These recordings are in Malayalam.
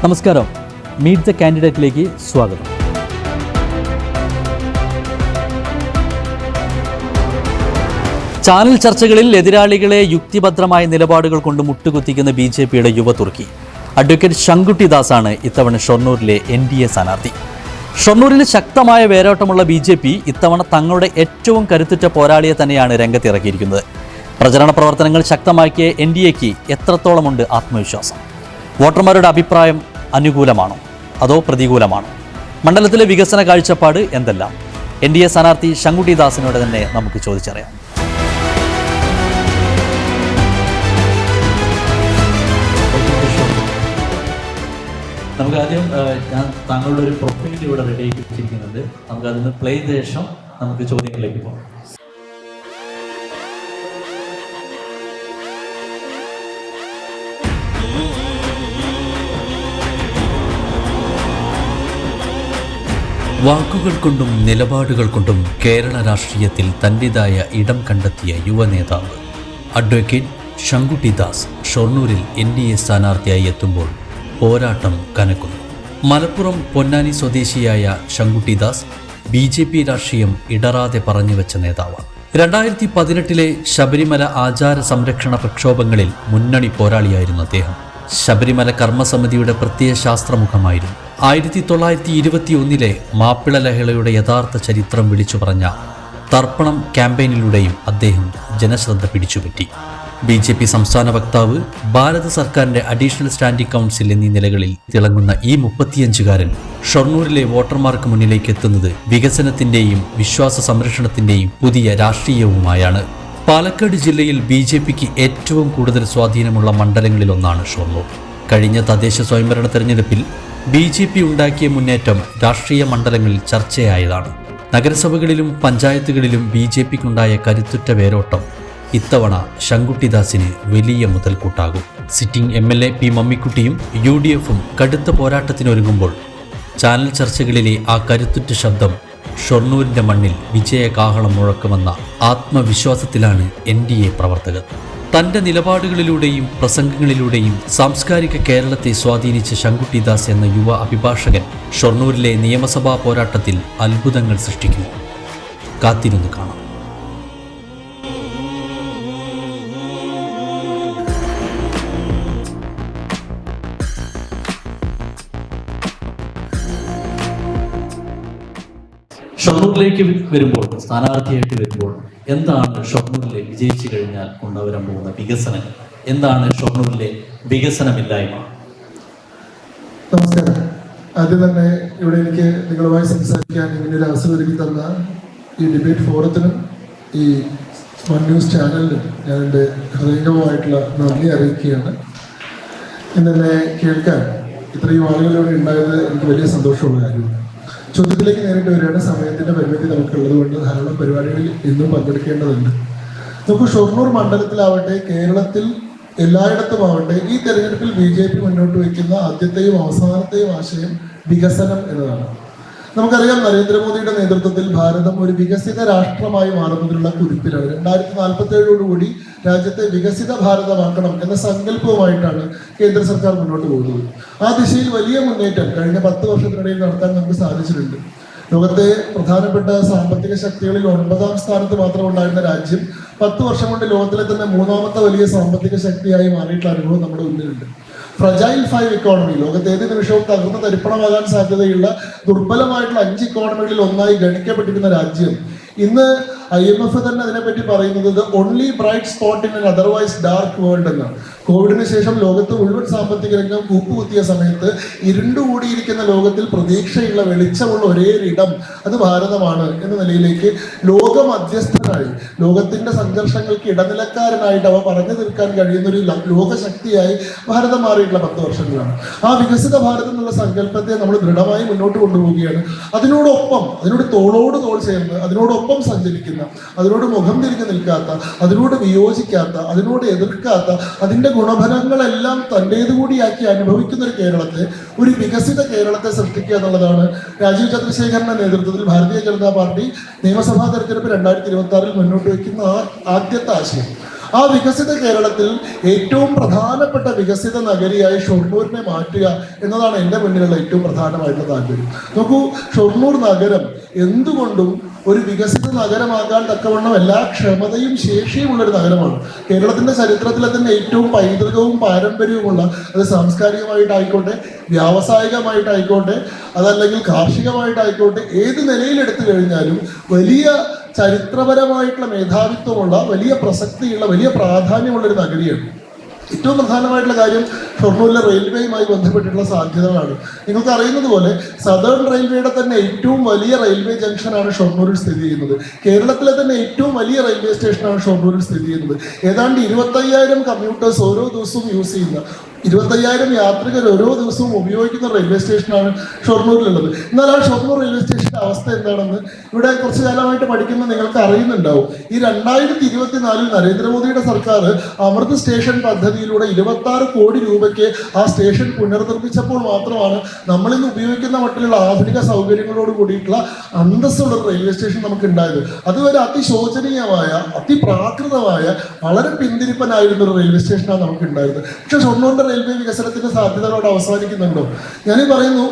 നമസ്കാരം, മീറ്റ് ദ കാൻഡിഡേറ്റിലേക്ക് സ്വാഗതം. ചാനൽ ചർച്ചകളിൽ എതിരാളികളെ യുക്തിഭദ്രമായ നിലപാടുകൾ കൊണ്ട് മുട്ടുകുത്തിക്കുന്ന BJPയുടെ യുവതുർക്കി അഡ്വക്കേറ്റ് ശങ്കുട്ടി ദാസാണ് ഇത്തവണ ഷൊർണൂരിലെ NDA സ്ഥാനാർത്ഥി. ഷൊർണൂരിൽ ശക്തമായ വേരോട്ടമുള്ള BJP ഇത്തവണ തങ്ങളുടെ ഏറ്റവും കരുത്തുറ്റ പോരാളിയെ തന്നെയാണ് രംഗത്തിറക്കിയിരിക്കുന്നത്. പ്രചരണ പ്രവർത്തനങ്ങൾ ശക്തമാക്കിയ NDAക്ക് എത്രത്തോളമുണ്ട് ആത്മവിശ്വാസം? വോട്ടർമാരുടെ അഭിപ്രായം അനുകൂലമാണോ അതോ പ്രതികൂലമാണോ? മണ്ഡലത്തിലെ വികസന കാഴ്ചപ്പാട് എന്തെല്ലാം? NDA സ്ഥാനാർത്ഥി ശങ്കുട്ടി ദാസിനോട് തന്നെ നമുക്ക് ചോദിച്ചറിയാം. നമുക്ക് ആദ്യം ഞാൻ താങ്കളുടെ ഒരു പ്രൊഫൈൽ ഇവിടെ റെഡിയാക്കി വെച്ചിരിക്കുന്നുണ്ട്. നമുക്ക് അതിന് പ്ലേ ചെയ്ത ശേഷം നമുക്ക് ചോദ്യങ്ങളിലേക്ക് പോകാം. വാക്കുകൾ കൊണ്ടും നിലപാടുകൾ കൊണ്ടും കേരള രാഷ്ട്രീയത്തിൽ തൻ്റെതായ ഇടം കണ്ടെത്തിയ യുവനേതാവ് അഡ്വക്കേറ്റ് ശങ്കുട്ടി ദാസ് ഷൊർണൂരിൽ NDA സ്ഥാനാർത്ഥിയായി എത്തുമ്പോൾ പോരാട്ടം കനക്കുന്നു. മലപ്പുറം പൊന്നാനി സ്വദേശിയായ ശങ്കുട്ടി ദാസ് BJP രാഷ്ട്രീയം ഇടറാതെ പറഞ്ഞുവെച്ച നേതാവാണ്. 2018 ശബരിമല ആചാര സംരക്ഷണ പ്രക്ഷോഭങ്ങളിൽ മുന്നണി പോരാളിയായിരുന്നു അദ്ദേഹം. ശബരിമല കർമ്മസമിതിയുടെ പ്രത്യയശാസ്ത്രമുഖമായിരുന്നു. 1921 മാപ്പിള ലഹളയുടെ യഥാർത്ഥ ചരിത്രം വിളിച്ചു പറഞ്ഞ തർപ്പണം ക്യാമ്പയിനിലൂടെയും അദ്ദേഹം ജനശ്രദ്ധ പിടിച്ചുപറ്റി. BJP സംസ്ഥാന വക്താവ്, ഭാരത സർക്കാരിന്റെ അഡീഷണൽ സ്റ്റാൻഡിംഗ് കൗൺസിൽ എന്നീ നിലകളിൽ തിളങ്ങുന്ന ഈ 35-കാരൻ ഷൊർണൂരിലെ വോട്ടർമാർക്ക് മുന്നിലേക്ക് എത്തുന്നത് വികസനത്തിന്റെയും വിശ്വാസ സംരക്ഷണത്തിന്റെയും പുതിയ രാഷ്ട്രീയവുമായാണ്. പാലക്കാട് ജില്ലയിൽ BJPക്ക് ഏറ്റവും കൂടുതൽ സ്വാധീനമുള്ള മണ്ഡലങ്ങളിലൊന്നാണ് ഷൊർണൂർ. കഴിഞ്ഞ തദ്ദേശ സ്വയംഭരണ തെരഞ്ഞെടുപ്പിൽ BJP ഉണ്ടാക്കിയ മുന്നേറ്റം രാഷ്ട്രീയ മണ്ഡലങ്ങളിൽ ചർച്ചയായതാണ്. നഗരസഭകളിലും പഞ്ചായത്തുകളിലും BJPക്കുണ്ടായ കരുത്തുറ്റ വേരോട്ടം ഇത്തവണ ശങ്കുട്ടി ദാസിന് വലിയ മുതൽക്കൂട്ടാകും. സിറ്റിംഗ് MLA P മമ്മിക്കുട്ടിയും UDFും കടുത്ത പോരാട്ടത്തിനൊരുങ്ങുമ്പോൾ ചാനൽ ചർച്ചകളിലെ ആ കരുത്തുറ്റ ശബ്ദം ഷൊർണൂരിന്റെ മണ്ണിൽ വിജയകാഹളം മുഴക്കുമെന്ന ആത്മവിശ്വാസത്തിലാണ് NDA പ്രവർത്തകർ. തന്റെ നിലപാടുകളിലൂടെയും പ്രസംഗങ്ങളിലൂടെയും സാംസ്കാരിക കേരളത്തെ സ്വാധീനിച്ച ശങ്കുട്ടി ദാസ് എന്ന യുവ അഭിഭാഷകൻ ഷൊർണൂരിലെ നിയമസഭാ പോരാട്ടത്തിൽ അത്ഭുതങ്ങൾ സൃഷ്ടിക്കുന്നു. കാത്തിരുന്ന് കാണാം. ഷൊർണൂരിലേക്ക് വരുമ്പോൾ, സ്ഥാനാർത്ഥിയായിട്ട് വരുമ്പോൾ എന്താണ് ഷൊർണൂരിലെ വിജയിച്ചു കഴിഞ്ഞാൽ കൊണ്ടുവരാൻ പോകുന്ന വികസനങ്ങൾ? എന്താണ് ഷൊർണൂരിലെ വികസനമില്ലായ്മ? നമസ്കാരം. ആദ്യം തന്നെ ഇവിടെ എനിക്ക് നിങ്ങളുമായി സംസാരിക്കാൻ ഇങ്ങനൊരു അവസരം ഒരുക്കി തന്ന ഈ ഡിബേറ്റ് ഫോറത്തിനും ഈ സ്മാർട്ട് ന്യൂസ് ചാനലിനും ഞാൻ എൻ്റെ ഹൃദയംഗമമായിട്ടുള്ള നന്ദി അറിയിക്കുകയാണ്. ഇന്നെ കേൾക്കാൻ ഇത്രയും ആളുകളിലൂടെ ഉണ്ടായത് എനിക്ക് വലിയ സന്തോഷമുള്ള കാര്യമാണ്. ചോദ്യത്തിലേക്ക് നേരിട്ട് വരികയാണ്. സമയത്തിൻ്റെ പരിമിതി നമുക്കുള്ളത് കൊണ്ട് ധാരാളം പരിപാടികളിൽ ഇന്നും പങ്കെടുക്കേണ്ടതുണ്ട്. നമുക്ക് ഷൊർണൂർ മണ്ഡലത്തിലാവട്ടെ, കേരളത്തിൽ എല്ലായിടത്തും ആവട്ടെ, ഈ തെരഞ്ഞെടുപ്പിൽ BJP മുന്നോട്ട് വയ്ക്കുന്ന ആദ്യത്തെയും അവസാനത്തെയും ആശയം വികസനം എന്നതാണ്. നമുക്കറിയാം, നരേന്ദ്രമോദിയുടെ നേതൃത്വത്തിൽ ഭാരതം ഒരു വികസിത രാഷ്ട്രമായി മാറുന്നതിനുള്ള കുതിപ്പിലാണ്. 2047 രാജ്യത്തെ വികസിത ഭാരതമാക്കണം എന്ന സങ്കല്പവുമായിട്ടാണ് കേന്ദ്ര സർക്കാർ മുന്നോട്ട് പോകുന്നത്. ആ ദിശയിൽ വലിയ മുന്നേറ്റം കഴിഞ്ഞ 10 വർഷത്തിനിടയിൽ നടത്താൻ നമുക്ക് സാധിച്ചിട്ടുണ്ട്. ലോകത്തെ പ്രധാനപ്പെട്ട സാമ്പത്തിക ശക്തികളിൽ 9ാം സ്ഥാനത്ത് മാത്രം ഉണ്ടായിരുന്ന രാജ്യം 10 വർഷം കൊണ്ട് ലോകത്തിലെ തന്നെ 3ാമത്തെ വലിയ സാമ്പത്തിക ശക്തിയായി മാറിയിട്ടുള്ള അനുഭവം നമ്മുടെ മുന്നിലുണ്ട്. ഫ്രജൈൽ 5 ഇക്കോണമി, ലോകത്തെ ഏത് നിമിഷവും തകർന്ന് തരിപ്പണമാകാൻ സാധ്യതയുള്ള ദുർബലമായിട്ടുള്ള 5 ഇക്കോണമികളിൽ ഒന്നായി ഗണിക്കപ്പെട്ടിരുന്ന രാജ്യം ഇന്ന് IMF തന്നെ അതിനെപ്പറ്റി പറയുന്നത് only bright spot in an otherwise dark world എന്നാണ്. കോവിഡിന് ശേഷം ലോകത്ത് മുഴുവൻ സാമ്പത്തിക രംഗം കൂപ്പുകുത്തിയ സമയത്ത് ഇരുണ്ടുകൂടിയിരിക്കുന്ന ലോകത്തിൽ പ്രതീക്ഷയുള്ള വെളിച്ചമുള്ള ഒരേ ഇടം അത് ഭാരതമാണ് എന്ന നിലയിലേക്ക് ലോക മധ്യസ്ഥനായി, ലോകത്തിന്റെ സംഘർഷങ്ങൾക്ക് ഇടനിലക്കാരനായിട്ട് അവ പറഞ്ഞു തീർക്കാൻ കഴിയുന്ന ഒരു ലോകശക്തിയായി ഭാരതം മാറിയിട്ടുള്ള 10 വർഷങ്ങളാണ്. ആ വികസിത ഭാരതം എന്നുള്ള സങ്കല്പത്തെ നമ്മൾ ദൃഢമായി മുന്നോട്ട് കൊണ്ടുപോവുകയാണ്. അതിനോട് തോളോട് തോൾ ചേർന്ന് അതിനോടൊപ്പം സഞ്ചരിക്കുന്ന, അതിനോട് മുഖം തിരിഞ്ഞു നിൽക്കാത്ത, അതിനോട് വിയോജിക്കാത്ത, അതിനോട് എതിർക്കാത്ത, അതിന്റെ ഗുണഫലങ്ങളെല്ലാം തന്റേതുകൂടിയാക്കി അനുഭവിക്കുന്ന ഒരു കേരളത്തെ, ഒരു വികസിത കേരളത്തെ സൃഷ്ടിക്കുക എന്നുള്ളതാണ് രാജീവ് ചന്ദ്രശേഖരന്റെ നേതൃത്വത്തിൽ ഭാരതീയ ജനതാ പാർട്ടി നിയമസഭാ തെരഞ്ഞെടുപ്പ് 2026 മുന്നോട്ട് വയ്ക്കുന്ന ആദ്യത്തെ ആശയം. ആ വികസിത കേരളത്തിൽ ഏറ്റവും പ്രധാനപ്പെട്ട വികസിത നഗരിയായി ഷൊർണൂരിനെ മാറ്റുക എന്നതാണ് എൻ്റെ മുന്നിലുള്ള ഏറ്റവും പ്രധാനമായിട്ടുള്ള താല്പര്യം. നോക്കൂ, ഷൊർണൂർ നഗരം എന്തുകൊണ്ടും ഒരു വികസിത നഗരമാകാൻ തക്കവണ്ണം എല്ലാ ക്ഷമതയും ശേഷിയും ഉള്ളൊരു നഗരമാണ്. കേരളത്തിന്റെ ചരിത്രത്തിലെ തന്നെ ഏറ്റവും പൈതൃകവും പാരമ്പര്യവുമുള്ള, അത് സാംസ്കാരികമായിട്ടായിക്കോട്ടെ, വ്യാവസായികമായിട്ടായിക്കോട്ടെ, അതല്ലെങ്കിൽ കാർഷികമായിട്ടായിക്കോട്ടെ, ഏത് നിലയിലെടുത്തു കഴിഞ്ഞാലും വലിയ ചരിത്രപരമായിട്ടുള്ള മേധാവിത്വമുള്ള, വലിയ പ്രസക്തിയുള്ള, വലിയ പ്രാധാന്യമുള്ള ഒരു നഗരിയാണ്. ഏറ്റവും പ്രധാനമായിട്ടുള്ള കാര്യം ഷൊർണൂരിലെ റെയിൽവേയുമായി ബന്ധപ്പെട്ടിട്ടുള്ള സാധ്യതകളാണ്. നിങ്ങൾക്ക് അറിയുന്നത് പോലെ സദേൺ റെയിൽവേയുടെ തന്നെ ഏറ്റവും വലിയ റെയിൽവേ ജംഗ്ഷനാണ് ഷൊർണൂരിൽ സ്ഥിതി ചെയ്യുന്നത്. കേരളത്തിലെ തന്നെ ഏറ്റവും വലിയ റെയിൽവേ സ്റ്റേഷനാണ് ഷൊർണൂരിൽ സ്ഥിതി ചെയ്യുന്നത്. ഏതാണ്ട് 25,000 കമ്മ്യൂട്ടേഴ്സ് ഓരോ ദിവസവും യൂസ് ചെയ്യുന്ന, 25,000 യാത്രികർ ഓരോ ദിവസവും ഉപയോഗിക്കുന്ന റെയിൽവേ സ്റ്റേഷനാണ് ഷൊർണൂരിലുള്ളത്. എന്നാൽ ആ ഷൊർണൂർ റെയിൽവേ സ്റ്റേഷന്റെ അവസ്ഥ എന്താണെന്ന് ഇവിടെ കുറച്ചു കാലമായിട്ട് പഠിക്കുന്ന നിങ്ങൾക്ക് അറിയുന്നുണ്ടാവും. ഈ 2024 നരേന്ദ്രമോദിയുടെ സർക്കാർ അമൃത് സ്റ്റേഷൻ പദ്ധതിയിലൂടെ 26 കോടി രൂപയ്ക്ക് ആ സ്റ്റേഷൻ പുനർനിർമ്മിച്ചപ്പോൾ മാത്രമാണ് നമ്മൾ ഇന്ന് ഉപയോഗിക്കുന്ന മട്ടിലുള്ള ആധുനിക സൗകര്യങ്ങളോട് കൂടിയിട്ടുള്ള അന്തസ്സുള്ള റെയിൽവേ സ്റ്റേഷൻ നമുക്ക് ഉണ്ടായത്. അതുവരെ അതിശോചനീയമായ, അതിപ്രാകൃതമായ, വളരെ പിന്തിരിപ്പനായിരുന്ന ഒരു റെയിൽവേ സ്റ്റേഷനാണ് നമുക്ക് ഉണ്ടായത്. പക്ഷെ ഷൊർണൂരിന്റെ റെയിൽവേ വികസനത്തിന്റെ സാധ്യതകളോട് അവസാനിക്കുന്നുണ്ടോ? ഞാനീ പറയുന്നു,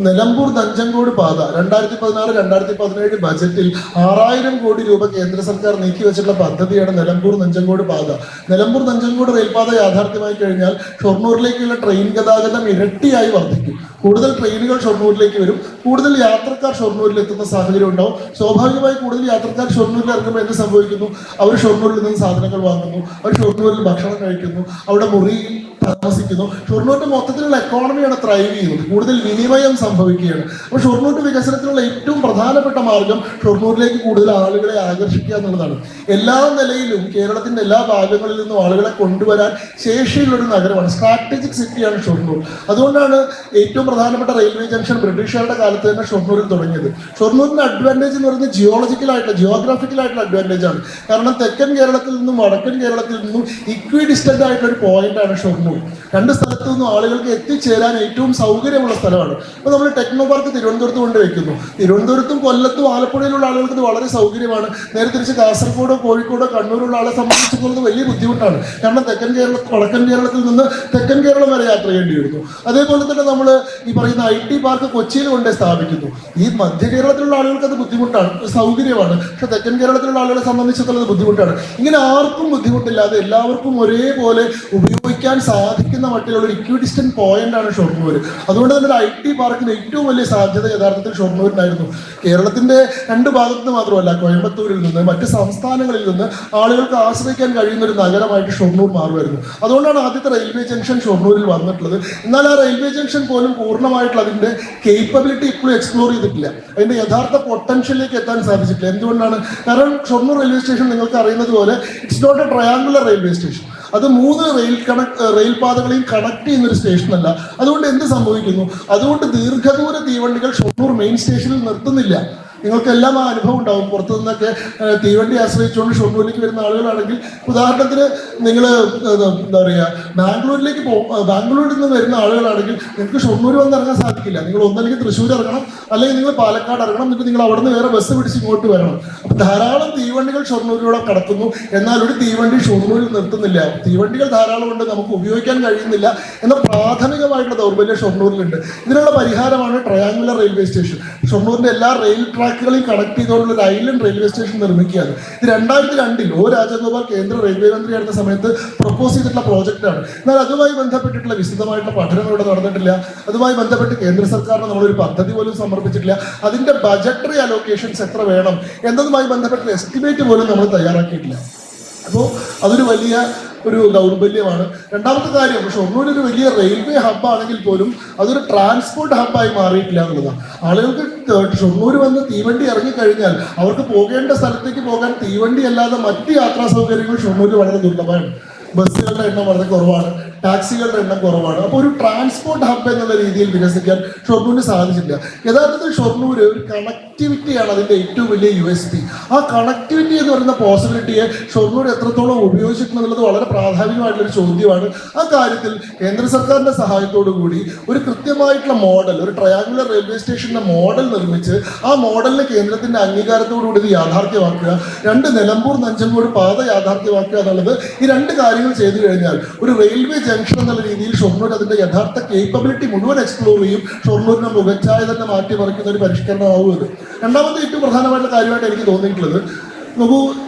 നിലമ്പൂർ നഞ്ചങ്കോട് പാത 2016-2017 ബജറ്റിൽ 6,000 കോടി രൂപ കേന്ദ്ര സർക്കാർ നീക്കി വെച്ചിട്ടുള്ള പദ്ധതിയാണ് നിലമ്പൂർ നഞ്ചങ്കോട് പാത. നിലമ്പൂർ നഞ്ചങ്കോട് റെയിൽപാത യാഥാർത്ഥ്യമായി കഴിഞ്ഞാൽ ഷൊർണൂരിലേക്കുള്ള ട്രെയിൻ ഗതാഗതം ഇരട്ടിയായി വർദ്ധിക്കും. കൂടുതൽ ട്രെയിനുകൾ ഷൊർണൂരിലേക്ക് വരും, കൂടുതൽ യാത്രക്കാർ ഷൊർണൂരിൽ എത്തുന്ന സാഹചര്യം ഉണ്ടാവും. സ്വാഭാവികമായി കൂടുതൽ യാത്രക്കാർ ഷൊർണൂരിൽ ഇറങ്ങുമ്പോൾ എന്ത് സംഭവിക്കുന്നു? അവർ ഷൊർണൂരിൽ നിന്ന് സാധനങ്ങൾ വാങ്ങുന്നു, അവർ ഷൊർണൂരിൽ ഭക്ഷണം കഴിക്കുന്നു, അവിടെ മുറിയിൽ താമസിക്കുന്നു. ഷൊർണൂരിന്റെ മൊത്തത്തിലുള്ള എക്കോണമിയാണ് ത്രൈവ് ചെയ്യുന്നത്, കൂടുതൽ വിനിമയം സംഭവിക്കുകയാണ്. അപ്പോൾ ഷൊർണൂരിന്റെ വികസനത്തിനുള്ള ഏറ്റവും പ്രധാനപ്പെട്ട മാർഗം ഷൊർണൂരിലേക്ക് കൂടുതൽ ആളുകളെ ആകർഷിക്കുക എന്നുള്ളതാണ്. എല്ലാ നിലയിലും കേരളത്തിന്റെ എല്ലാ ഭാഗങ്ങളിൽ നിന്നും ആളുകളെ കൊണ്ടുവരാൻ ശേഷിയുള്ളൊരു നഗരമാണ്, സ്ട്രാറ്റജിക് സിറ്റിയാണ് ഷൊർണൂർ. അതുകൊണ്ടാണ് ഏറ്റവും പ്രധാനപ്പെട്ട റെയിൽവേ ജംഗ്ഷൻ ബ്രിട്ടീഷുകാരുടെ കാലത്ത് തന്നെ ഷൊർണൂരിൽ തുടങ്ങിയത്. ഷൊർണൂരിന്റെ അഡ്വാൻറ്റേജ് എന്ന് പറയുന്നത് ജിയോഗ്രഫിക്കലായിട്ടുള്ള അഡ്വാൻറ്റേജ് ആണ്. കാരണം തെക്കൻ കേരളത്തിൽ നിന്നും വടക്കൻ കേരളത്തിൽ നിന്നും ഇക്വി ഡിസ്റ്റന്റ് ആയിട്ടുള്ള ഒരു പോയിന്റാണ് ഷൊർണൂർ. രണ്ട് സ്ഥലത്തു നിന്നും ആളുകൾക്ക് എത്തിച്ചേരാൻ ഏറ്റവും സൗകര്യമുള്ള സ്ഥലമാണ്. അപ്പോൾ നമ്മൾ ടെക്നോ പാർക്ക് തിരുവനന്തപുരത്ത് കൊണ്ട് വെക്കുന്നു. തിരുവനന്തപുരത്തും കൊല്ലത്തും ആലപ്പുഴയിലുള്ള ആളുകൾക്ക് ഇത് വളരെ സൗകര്യമാണ്. നേരെ തിരിച്ച് കാസർഗോഡോ കോഴിക്കോടോ കണ്ണൂരുള്ള ആളെ സംബന്ധിച്ചിടത്തോളം വലിയ ബുദ്ധിമുട്ടാണ്. കാരണം വടക്കൻ കേരളത്തിൽ നിന്ന് തെക്കൻ കേരളം വരെ യാത്ര ചെയ്യേണ്ടി വരുന്നു. അതേപോലെ തന്നെ നമ്മൾ ഈ പറയുന്ന IT പാർക്ക് കൊച്ചിയിൽ കൊണ്ടേ സ്ഥാപിക്കുന്നു. ഈ മധ്യ കേരളത്തിലുള്ള ആളുകൾക്ക് അത് ബുദ്ധിമുട്ടാണ്, സൗകര്യമാണ്. പക്ഷെ തെക്കൻ കേരളത്തിലുള്ള ആളുകളെ സംബന്ധിച്ചിടത്തോളം അത് ബുദ്ധിമുട്ടാണ്. ഇങ്ങനെ ആർക്കും ബുദ്ധിമുട്ടില്ലാതെ എല്ലാവർക്കും ഒരേപോലെ ഉപയോഗിക്കാൻ സാധിക്കുന്ന മട്ടിലുള്ള ഒരു ഇക്വിഡിസ്റ്റന്റ് പോയിന്റ് ആണ് ഷൊർണൂർ. അതുകൊണ്ട് തന്നെ ഒരു IT പാർക്കിന് ഏറ്റവും വലിയ സാധ്യത യഥാർത്ഥത്തിൽ ഷൊർണൂരിനായിരുന്നു. കേരളത്തിന്റെ രണ്ട് ഭാഗത്ത് നിന്ന് മാത്രമല്ല, കോയമ്പത്തൂരിൽ നിന്ന് മറ്റ് സംസ്ഥാനങ്ങളിൽ നിന്ന് ആളുകൾക്ക് ആശ്രയിക്കാൻ കഴിയുന്ന ഒരു നഗരമായിട്ട് ഷൊർണൂർ മാറുമായിരുന്നു. അതുകൊണ്ടാണ് ആദ്യത്തെ റെയിൽവേ ജംഗ്ഷൻ ഷൊർണൂരിൽ വന്നിട്ടുള്ളത്. എന്നാൽ ആ റെയിൽവേ ജംഗ്ഷൻ പോലും പൂർണ്ണമായിട്ടുള്ള അതിന്റെ കേപ്പബിലിറ്റി ഇപ്പോഴും എക്സ്പ്ലോർ ചെയ്തിട്ടില്ല, അതിന്റെ യഥാർത്ഥ പൊട്ടൻഷ്യലിലേക്ക് എത്താൻ സാധിച്ചിട്ടില്ല. എന്തുകൊണ്ടാണ്? കാരണം ഷൊർണൂർ റെയിൽവേ സ്റ്റേഷൻ നിങ്ങൾക്ക് അറിയുന്നത് പോലെ it's not a triangular railway station. അത് 3 റെയിൽപാതകളെയും കണക്ട് ചെയ്യുന്ന ഒരു സ്റ്റേഷനല്ല. അതുകൊണ്ട് എന്ത് സംഭവിക്കുന്നു? അതുകൊണ്ട് ദീർഘദൂര തീവണ്ടികൾ ഷൊർണൂർ മെയിൻ സ്റ്റേഷനിൽ നിർത്തുന്നില്ല. നിങ്ങൾക്കെല്ലാം ആ അനുഭവം ഉണ്ടാവും. പുറത്തു നിന്നൊക്കെ തീവണ്ടി ആശ്രയിച്ചുകൊണ്ട് ഷൊർണൂരിലേക്ക് വരുന്ന ആളുകളാണെങ്കിൽ, ഉദാഹരണത്തിന് നിങ്ങൾ എന്താ പറയുക, ബാംഗ്ലൂരിൽ നിന്ന് വരുന്ന ആളുകളാണെങ്കിൽ നിങ്ങൾക്ക് ഷൊർണൂർ വന്ന് ഇറങ്ങാൻ സാധിക്കില്ല. നിങ്ങൾ ഒന്നല്ലെങ്കിൽ തൃശ്ശൂർ ഇറങ്ങണം, അല്ലെങ്കിൽ നിങ്ങൾ പാലക്കാട് ഇറങ്ങണം, എന്നിട്ട് നിങ്ങൾ അവിടെ നിന്ന് വേറെ ബസ് പിടിച്ച് ഇങ്ങോട്ട് വരണം. അപ്പം ധാരാളം തീവണ്ടികൾ ഷൊർണൂരിലൂടെ കടക്കുന്നു, എന്നാൽ ഒരു തീവണ്ടി ഷൊർണൂരിൽ നിർത്തുന്നില്ല. തീവണ്ടികൾ ധാരാളം കൊണ്ട് നമുക്ക് ഉപയോഗിക്കാൻ കഴിയുന്നില്ല എന്ന പ്രാഥമികമായിട്ടുള്ള ദൗർബല്യം ഷൊർണൂരിലുണ്ട്. ഇതിനുള്ള പരിഹാരമാണ് ട്രയാങ്കുലർ റെയിൽവേ സ്റ്റേഷൻ. ഷൊർണൂരിന്റെ എല്ലാ റെയിൽ ട്രാക്കുകളെയും കണക്ട് ചെയ്തുകൊണ്ടുള്ള ഒരു ഐലൻഡ് റെയിൽവേ സ്റ്റേഷൻ നിർമ്മിക്കുകയാണ്. ഇത് 2002 O രാജഗോപാൽ കേന്ദ്ര റെയിൽവേ മന്ത്രിയായിരുന്ന സമയത്ത് പ്രപ്പോസ് ചെയ്തിട്ടുള്ള പ്രോജക്റ്റാണ്. എന്നാൽ അതുമായി ബന്ധപ്പെട്ടിട്ടുള്ള വിശദമായിട്ടുള്ള പഠനം ഇവിടെ നടന്നിട്ടില്ല. അതുമായി ബന്ധപ്പെട്ട് കേന്ദ്ര സർക്കാരിന് നമ്മളൊരു പദ്ധതി പോലും സമർപ്പിച്ചിട്ടില്ല. അതിന്റെ ബജറ്ററി അലോക്കേഷൻസ് എത്ര വേണം എന്നതുമായി ബന്ധപ്പെട്ട എസ്റ്റിമേറ്റ് പോലും നമ്മൾ തയ്യാറാക്കിയിട്ടില്ല. അപ്പോൾ അതൊരു വലിയ ഒരു ദൗർബല്യമാണ്. രണ്ടാമത്തെ കാര്യം, ഷൊർണൂർ ഒരു വലിയ റെയിൽവേ ഹബ്ബാണെങ്കിൽ പോലും അതൊരു ട്രാൻസ്പോർട്ട് ഹബ്ബായി മാറിയിട്ടില്ല എന്നുള്ളതാണ്. ആളുകൾക്ക് ഷൊർണൂർ വന്ന് തീവണ്ടി ഇറങ്ങിക്കഴിഞ്ഞാൽ അവർക്ക് പോകേണ്ട സ്ഥലത്തേക്ക് പോകാൻ തീവണ്ടി അല്ലാതെ മറ്റ് യാത്രാ സൗകര്യങ്ങൾ ഷൊർണൂർ വളരെ ദുർലഭമാണ്. ബസ്സുകളുടെ എണ്ണം വളരെ കുറവാണ്, ടാക്സികളുടെ എണ്ണം കുറവാണ്. അപ്പോൾ ഒരു ട്രാൻസ്പോർട്ട് ഹബ് എന്നുള്ള രീതിയിൽ വികസിക്കാൻ ഷൊർണൂരിന് സാധിച്ചില്ല. യഥാർത്ഥത്തിൽ ഷൊർണൂർ ഒരു കണക്ടിവിറ്റിയാണ് അതിൻ്റെ ഏറ്റവും വലിയ USP. ആ കണക്ടിവിറ്റി എന്ന് പറയുന്ന പോസിബിലിറ്റിയെ ഷൊർണൂർ എത്രത്തോളം ഉപയോഗിച്ചിട്ടുണ്ടെന്നുള്ളത് വളരെ പ്രാധാന്യമായിട്ടുള്ളൊരു ചോദ്യമാണ്. ആ കാര്യത്തിൽ കേന്ദ്ര സർക്കാരിൻ്റെ സഹായത്തോടു കൂടി ഒരു കൃത്യമായിട്ടുള്ള മോഡൽ, ഒരു ട്രയാങ്കുലർ റെയിൽവേ സ്റ്റേഷൻ്റെ മോഡൽ നിർമ്മിച്ച് ആ മോഡലിന് കേന്ദ്രത്തിൻ്റെ അംഗീകാരത്തോടുകൂടി ഇത് യാഥാർത്ഥ്യമാക്കുക, 2 നിലമ്പൂർ നഞ്ചങ്കോട് പാത യാഥാർത്ഥ്യമാക്കുക എന്നുള്ളത്, ഈ 2 കാര്യങ്ങൾ ചെയ്തു കഴിഞ്ഞാൽ ഒരു റെയിൽവേ ജംഗ്ഷൻ എന്നുള്ള രീതിയിൽ ഷൊർണൂർ അതിൻ്റെ യഥാർത്ഥ കേപ്പബിലിറ്റി മുഴുവൻ എക്സ്പ്ലോർ ചെയ്യും. ഷൊർണൂരിനെ മുഖച്ഛായ തന്നെ മാറ്റിമറിക്കുന്ന ഒരു പരിഷ്കരണമാവും ഇത്. രണ്ടാമത്തെ ഏറ്റവും പ്രധാനമായിട്ടുള്ള കാര്യമായിട്ട് എനിക്ക് തോന്നിയിട്ടുള്ളത്, നോക്കൂ,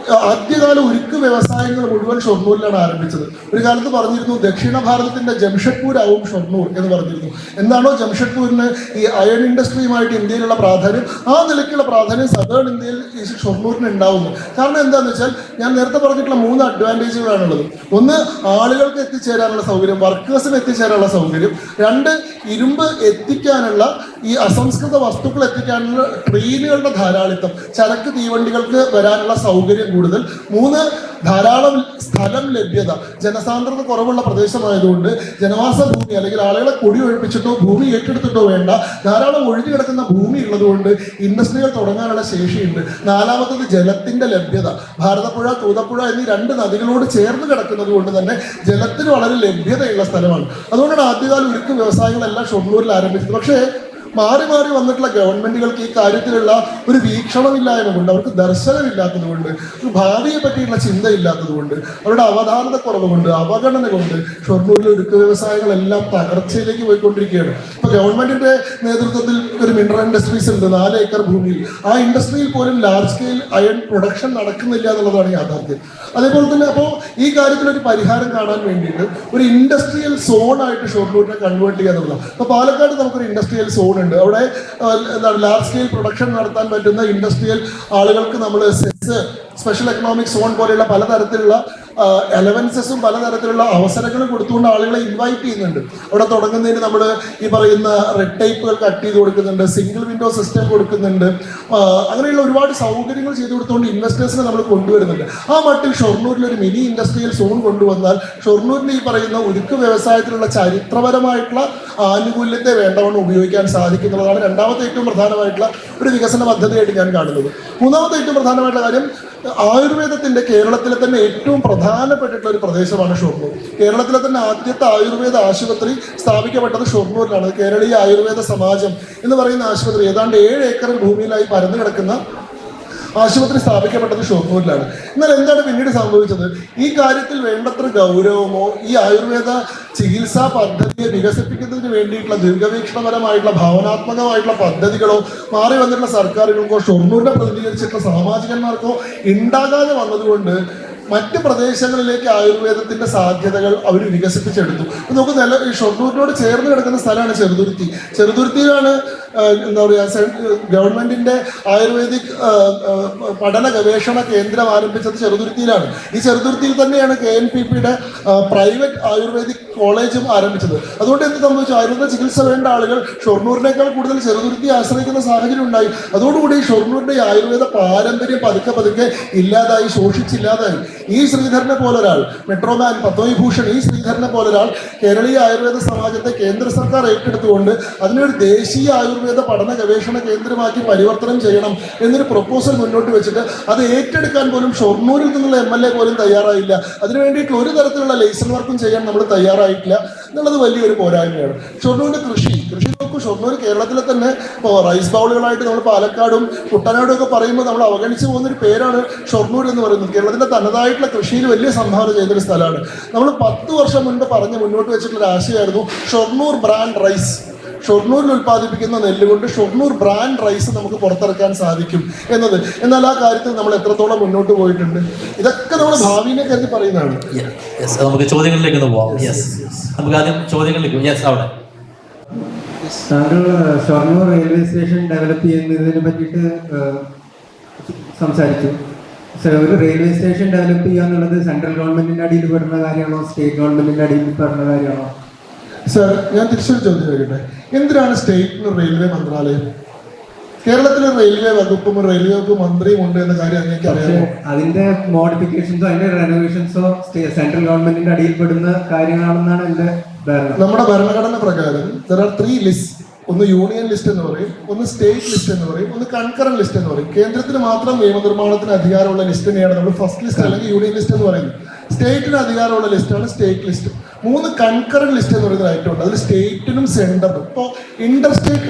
ആദ്യകാല ഉരുക്ക് വ്യവസായങ്ങൾ മുഴുവൻ ഷൊർണൂരിലാണ് ആരംഭിച്ചത്. ഒരു കാലത്ത് പറഞ്ഞിരുന്നു ദക്ഷിണ ഭാരതത്തിന്റെ ജംഷഡ്പൂർ ആവും ഷൊർണൂർ എന്ന് പറഞ്ഞിരുന്നു. എന്താണോ ജംഷഡ്പൂരിന് ഈ അയൺ ഇൻഡസ്ട്രിയുമായിട്ട് ഇന്ത്യയിലുള്ള പ്രാധാന്യം, ആ നിലയ്ക്കുള്ള പ്രാധാന്യം സദേൺ ഇന്ത്യയിൽ ഈ ഷൊർണൂരിന് ഉണ്ടാവുന്നു. കാരണം എന്താണെന്ന് വെച്ചാൽ ഞാൻ നേരത്തെ പറഞ്ഞിട്ടുള്ള 3 അഡ്വാൻറ്റേജുകളാണുള്ളത്. ഒന്ന്, ആളുകൾക്ക് എത്തിച്ചേരാനുള്ള സൗകര്യം, വർക്കേഴ്സിന് എത്തിച്ചേരാനുള്ള സൗകര്യം. 2, ഇരുമ്പ് എത്തിക്കാനുള്ള, ഈ അസംസ്കൃത വസ്തുക്കൾ എത്തിക്കാനുള്ള ട്രെയിനുകളുടെ ധാരാളിത്തം, ചരക്ക് തീവണ്ടികൾക്ക് വരാനുള്ള സൗകര്യം കൂടുതൽ. 3, ധാരാളം സ്ഥലം ലഭ്യത. ജനസാന്ദ്രത കുറവുള്ള പ്രദേശമായതുകൊണ്ട് ജനവാസ ഭൂമി അല്ലെങ്കിൽ ആളുകളെ കുടി ഒഴിപ്പിച്ചിട്ടോ ഭൂമി ഏറ്റെടുത്തിട്ടോ വേണ്ട, ധാരാളം ഒഴിഞ്ഞു കിടക്കുന്ന ഭൂമി ഉള്ളതുകൊണ്ട് ഇൻഡസ്ട്രികൾ തുടങ്ങാനുള്ള ശേഷിയുണ്ട്. 4മത്തത് ജലത്തിന്റെ ലഭ്യത. ഭാരതപ്പുഴ, തൂതപ്പുഴ എന്നീ 2 നദികളോട് ചേർന്ന് കിടക്കുന്നത് കൊണ്ട് തന്നെ ജലത്തിന് വളരെ ലഭ്യതയുള്ള സ്ഥലമാണ്. അതുകൊണ്ടാണ് ആദ്യകാല ഉരുക്ക് വ്യവസായങ്ങളെല്ലാം ഷൊർണൂരിൽ ആരംഭിച്ചത്. പക്ഷേ മാറി മാറി വന്നിട്ടുള്ള ഗവൺമെന്റുകൾക്ക് ഈ കാര്യത്തിലുള്ള ഒരു വീക്ഷണമില്ലായ്മ കൊണ്ട്, അവർക്ക് ദർശനമില്ലാത്തത് കൊണ്ട്, ഒരു ഭാവിയെ പറ്റിയുള്ള ചിന്തയില്ലാത്തത് കൊണ്ട്, അവരുടെ അവധാനത കുറവ് കൊണ്ട്, അവഗണന കൊണ്ട് ഷൊർണൂരിലെ ഉരുക്ക് വ്യവസായങ്ങളെല്ലാം തകർച്ചയിലേക്ക് പോയിക്കൊണ്ടിരിക്കുകയാണ്. ഇപ്പൊ ഗവൺമെന്റിന്റെ നേതൃത്വത്തിൽ ഒരു മിനറൽ ഇൻഡസ്ട്രീസ് ഉണ്ട് 4 ഏക്കർ ഭൂമിയിൽ. ആ ഇൻഡസ്ട്രിയിൽ പോലും ലാർജ് സ്കെയിൽ അയൺ പ്രൊഡക്ഷൻ നടക്കുന്നില്ല എന്നുള്ളതാണ് യാഥാർത്ഥ്യം. അതേപോലെ തന്നെ അപ്പോൾ ഈ കാര്യത്തിൽ ഒരു പരിഹാരം കാണാൻ വേണ്ടിയിട്ട് ഒരു ഇൻഡസ്ട്രിയൽ സോണായിട്ട് ഷൊർണൂരിനെ കൺവേർട്ട് ചെയ്യുക എന്നുള്ളതാണ്. അപ്പോൾ പാലക്കാട് നമുക്കൊരു ഇൻഡസ്ട്രിയൽ സോൺ ഉണ്ട്. അവിടെ എന്താണ് ലാർജ് സ്കെയിൽ പ്രൊഡക്ഷൻ നടത്താൻ പറ്റുന്ന ഇൻഡസ്ട്രിയൽ ആളുകൾക്ക് നമ്മൾ സെസ്, സ്പെഷ്യൽ എക്കണോമിക് സോൺ പോലെയുള്ള പലതരത്തിലുള്ള അലവൻസസും പലതരത്തിലുള്ള അവസരങ്ങളും കൊടുത്തുകൊണ്ട് ആളുകളെ ഇൻവൈറ്റ് ചെയ്യുന്നുണ്ട്. അവിടെ തുടങ്ങുന്നതിന് നമ്മൾ ഈ പറയുന്ന റെഡ് ടൈപ്പുകൾ കട്ട് ചെയ്ത് കൊടുക്കുന്നുണ്ട്, സിംഗിൾ വിൻഡോ സിസ്റ്റം കൊടുക്കുന്നുണ്ട്, അങ്ങനെയുള്ള ഒരുപാട് സൗകര്യങ്ങൾ ചെയ്തു കൊടുത്തുകൊണ്ട് ഇൻവെസ്റ്റേഴ്സിനെ നമ്മൾ കൊണ്ടുവരുന്നുണ്ട്. ആ മട്ടിൽ ഷൊർണൂരിൽ ഒരു മിനി ഇൻഡസ്ട്രിയൽ സോൺ കൊണ്ടുവന്നാൽ ഷൊർണൂരിന് ഈ പറയുന്ന ഉരുക്ക് വ്യവസായത്തിലുള്ള ചരിത്രപരമായിട്ടുള്ള ആനുകൂല്യത്തെ വേണ്ടവണ്ണം ഉപയോഗിക്കാൻ സാധിക്കുന്നുള്ളതാണ് രണ്ടാമത്തെ ഏറ്റവും പ്രധാനമായിട്ടുള്ള ഒരു വികസന പദ്ധതിയായിട്ട് ഞാൻ കാണുന്നത്. മൂന്നാമത്തെ ഏറ്റവും പ്രധാനമായിട്ടുള്ള കാര്യം, ആയുർവേദത്തിന്റെ കേരളത്തിലെ തന്നെ ഏറ്റവും പ്രധാനപ്പെട്ടിട്ടുള്ള ഒരു പ്രദേശമാണ് ഷൊർണൂർ. കേരളത്തിലെ തന്നെ ആദ്യത്തെ ആയുർവേദ ആശുപത്രി സ്ഥാപിക്കപ്പെട്ടത് ഷൊർണൂരിലാണ്. കേരളീയ ആയുർവേദ സമാജം എന്ന് പറയുന്ന ആശുപത്രി ഏതാണ്ട് 7 ഏക്കർ ഭൂമിയിലായി പരന്നു കിടക്കുന്ന ആശുപത്രി സ്ഥാപിക്കപ്പെട്ടത് ഷൊർണൂരിലാണ്. എന്നാൽ എന്താണ് പിന്നീട് സംഭവിച്ചത്? ഈ കാര്യത്തിൽ വേണ്ടത്ര ഗൗരവമോ ഈ ആയുർവേദ ചികിത്സാ പദ്ധതിയെ വികസിപ്പിക്കുന്നതിന് വേണ്ടിയിട്ടുള്ള ദീർഘവീക്ഷണപരമായിട്ടുള്ള ഭാവനാത്മകമായിട്ടുള്ള പദ്ധതികളോ മാറി വന്നിട്ടുള്ള സർക്കാരുകൾക്കോ ഷൊർണൂരിനെ പ്രതിനിധീകരിച്ചിട്ടുള്ള സാമാജികന്മാർക്കോ ഉണ്ടാകാതെ വന്നതുകൊണ്ട് മറ്റ് പ്രദേശങ്ങളിലേക്ക് ആയുർവേദത്തിന്റെ സാധ്യതകൾ അവർ വികസിപ്പിച്ചെടുത്തു. നമുക്ക് ഷൊർണൂരിനോട് ചേർന്ന് കിടക്കുന്ന സ്ഥലമാണ് ചെറുതുരുത്തി. ചെറുതുരുത്തിയിലാണ് എന്താ പറയുക ഗവൺമെന്റിന്റെ ആയുർവേദിക് പഠന ഗവേഷണ കേന്ദ്രം ആരംഭിച്ചത് ചെറുതുരുത്തിയിലാണ്. ഈ ചെറുതുരുത്തിയിൽ തന്നെയാണ് KNPPയുടെ പ്രൈവറ്റ് ആയുർവേദിക് കോളേജും ആരംഭിച്ചത്. അതുകൊണ്ട് എന്ത് സംഭവിച്ചു? ആയുർവേദ ചികിത്സ വേണ്ട ആളുകൾ ഷൊർണൂരിനേക്കാൾ കൂടുതൽ ചെറുതുരുത്തി ആശ്രയിക്കുന്ന സാഹചര്യം ഉണ്ടായി. അതോടുകൂടി ഷൊർണൂരിന്റെ ആയുർവേദ പാരമ്പര്യം പതുക്കെ പതുക്കെ ഇല്ലാതായി, ശോഷിച്ചില്ലാതായി. ഈ ശ്രീധരനെ പോലൊരാൾ, മെട്രോമാൻ പത്മവിഭൂഷൺ, ഈ ശ്രീധരനെ പോലൊരാൾ കേരളീയ ആയുർവേദ സമാജത്തെ കേന്ദ്ര സർക്കാർ ഏറ്റെടുത്തുകൊണ്ട് അതിനൊരു ദേശീയ ആയുർവേദ പഠന ഗവേഷണ കേന്ദ്രമാക്കി പരിവർത്തനം ചെയ്യണം എന്നൊരു പ്രൊപ്പോസൽ മുന്നോട്ട് വെച്ചിട്ട് അത് ഏറ്റെടുക്കാൻ പോലും ഷൊർണൂരിൽ നിന്നുള്ള MLA പോലും തയ്യാറായില്ല. അതിനു വേണ്ടിയിട്ട് ഒരു തരത്തിലുള്ള ലൈസൺ വർക്കും ചെയ്യാൻ നമ്മൾ തയ്യാറായിട്ടില്ല എന്നുള്ളത് വലിയൊരു പോരായ്മയാണ്. ഷൊർണൂരിന്റെ കൃഷി നോക്കൂ. ഷൊർണൂർ കേരളത്തിലെ തന്നെ ഇപ്പോൾ റൈസ് ബൗളുകളായിട്ട് നമ്മൾ പാലക്കാടും കുട്ടനാടും ഒക്കെ പറയുമ്പോൾ നമ്മൾ അവഗണിച്ചു പോകുന്നൊരു പേരാണ് ഷൊർണൂർ എന്ന് പറയുന്നത്. കേരളത്തിന്റെ തനതായിട്ടുള്ള കൃഷിയിൽ വലിയ സംഭാവന ചെയ്തൊരു സ്ഥലമാണ്. നമ്മൾ 10 വർഷം മുൻപ് പറഞ്ഞ് മുന്നോട്ട് വെച്ചിട്ടുള്ള ആശയമായിരുന്നു ഷൊർണൂർ ബ്രാൻഡ് റൈസ്. ഷൊർണൂരിൽ ഉൽപ്പാദിപ്പിക്കുന്ന നെല്ല് കൊണ്ട് ഷൊർണൂർ ബ്രാൻഡ് റൈസ് നമുക്ക് പുറത്തിറക്കാൻ സാധിക്കും എന്നത്. എന്നാൽ ആ കാര്യത്തിൽ നമ്മൾ എത്രത്തോളം മുന്നോട്ട് പോയിട്ടുണ്ട്? ഇതൊക്കെ നമ്മൾ ഭാവിനെ കരുതി പറയുന്നതാണ്. നമുക്ക് ചോദ്യങ്ങളിലേക്ക് പോവാം. നമുക്ക് ആദ്യം ചോദ്യങ്ങളിലേക്ക്. അവിടെ താങ്കൾ ഷൊർണൂർ റെയിൽവേ സ്റ്റേഷൻ ഡെവലപ്പ് ചെയ്യുന്നതിനെ പറ്റിയിട്ട് സംസാരിച്ചു. ഒരു റെയിൽവേ സ്റ്റേഷൻ ഡെവലപ്പ് ചെയ്യുക എന്നുള്ളത് സെൻട്രൽ ഗവൺമെന്റിന്റെ അടിയിൽ പെടുന്ന കാര്യമാണോ സ്റ്റേറ്റ് ഗവൺമെന്റിന്റെ അടിയിൽ പെടുന്ന കാര്യമാണോ? സർ, ഞാൻ തിരിച്ചൊരു ചോദ്യം ചോദിക്കട്ടെ. എന്തിനാണ് സ്റ്റേറ്റിന് റെയിൽവേ മന്ത്രാലയം? കേരളത്തിൽ റെയിൽവേ വകുപ്പും റെയിൽവേ വകുപ്പ് മന്ത്രിയും ഉണ്ട് എന്ന കാര്യം അങ്ങേക്ക് പക്ഷേ അറിയാമോ? അതിന്റെ മോഡിഫിക്കേഷൻസോ അതിന്റെ റെനോവേഷൻസോ സെൻട്രൽ ഗവൺമെന്റിന്റെ അടിയിൽപ്പെടുന്ന കാര്യങ്ങളാണെന്നാണ് എന്റെ ധാരണ. നമ്മുടെ ഭരണഘടന പ്രകാരം there are 3 lists. ഒന്ന് യൂണിയൻ ലിസ്റ്റ് എന്ന് പറയും, ഒന്ന് സ്റ്റേറ്റ് ലിസ്റ്റ് എന്ന് പറയും, ഒന്ന് കൺകറന്റ് ലിസ്റ്റ് എന്ന് പറയും. കേന്ദ്രത്തിന് മാത്രം നിയമനിർമ്മാണത്തിന് അധികാരമുള്ള ലിസ്റ്റിനെയാണ് നമ്മൾ ഫസ്റ്റ് ലിസ്റ്റ് അല്ലെങ്കിൽ യൂണിയൻ ലിസ്റ്റ് എന്ന് പറയുന്നത്. സ്റ്റേറ്റിന് അധികാരമുള്ള ലിസ്റ്റാണ് സ്റ്റേറ്റ് ലിസ്റ്റ്. 3 കൺകറന്റ് ലിസ്റ്റ് എന്ന് പറയുന്ന ഐറ്റം ഉണ്ട്. അതിൽ സ്റ്റേറ്റിനും സെൻട്രലും. ഇപ്പോൾ ഇന്റർസ്റ്റേറ്റ്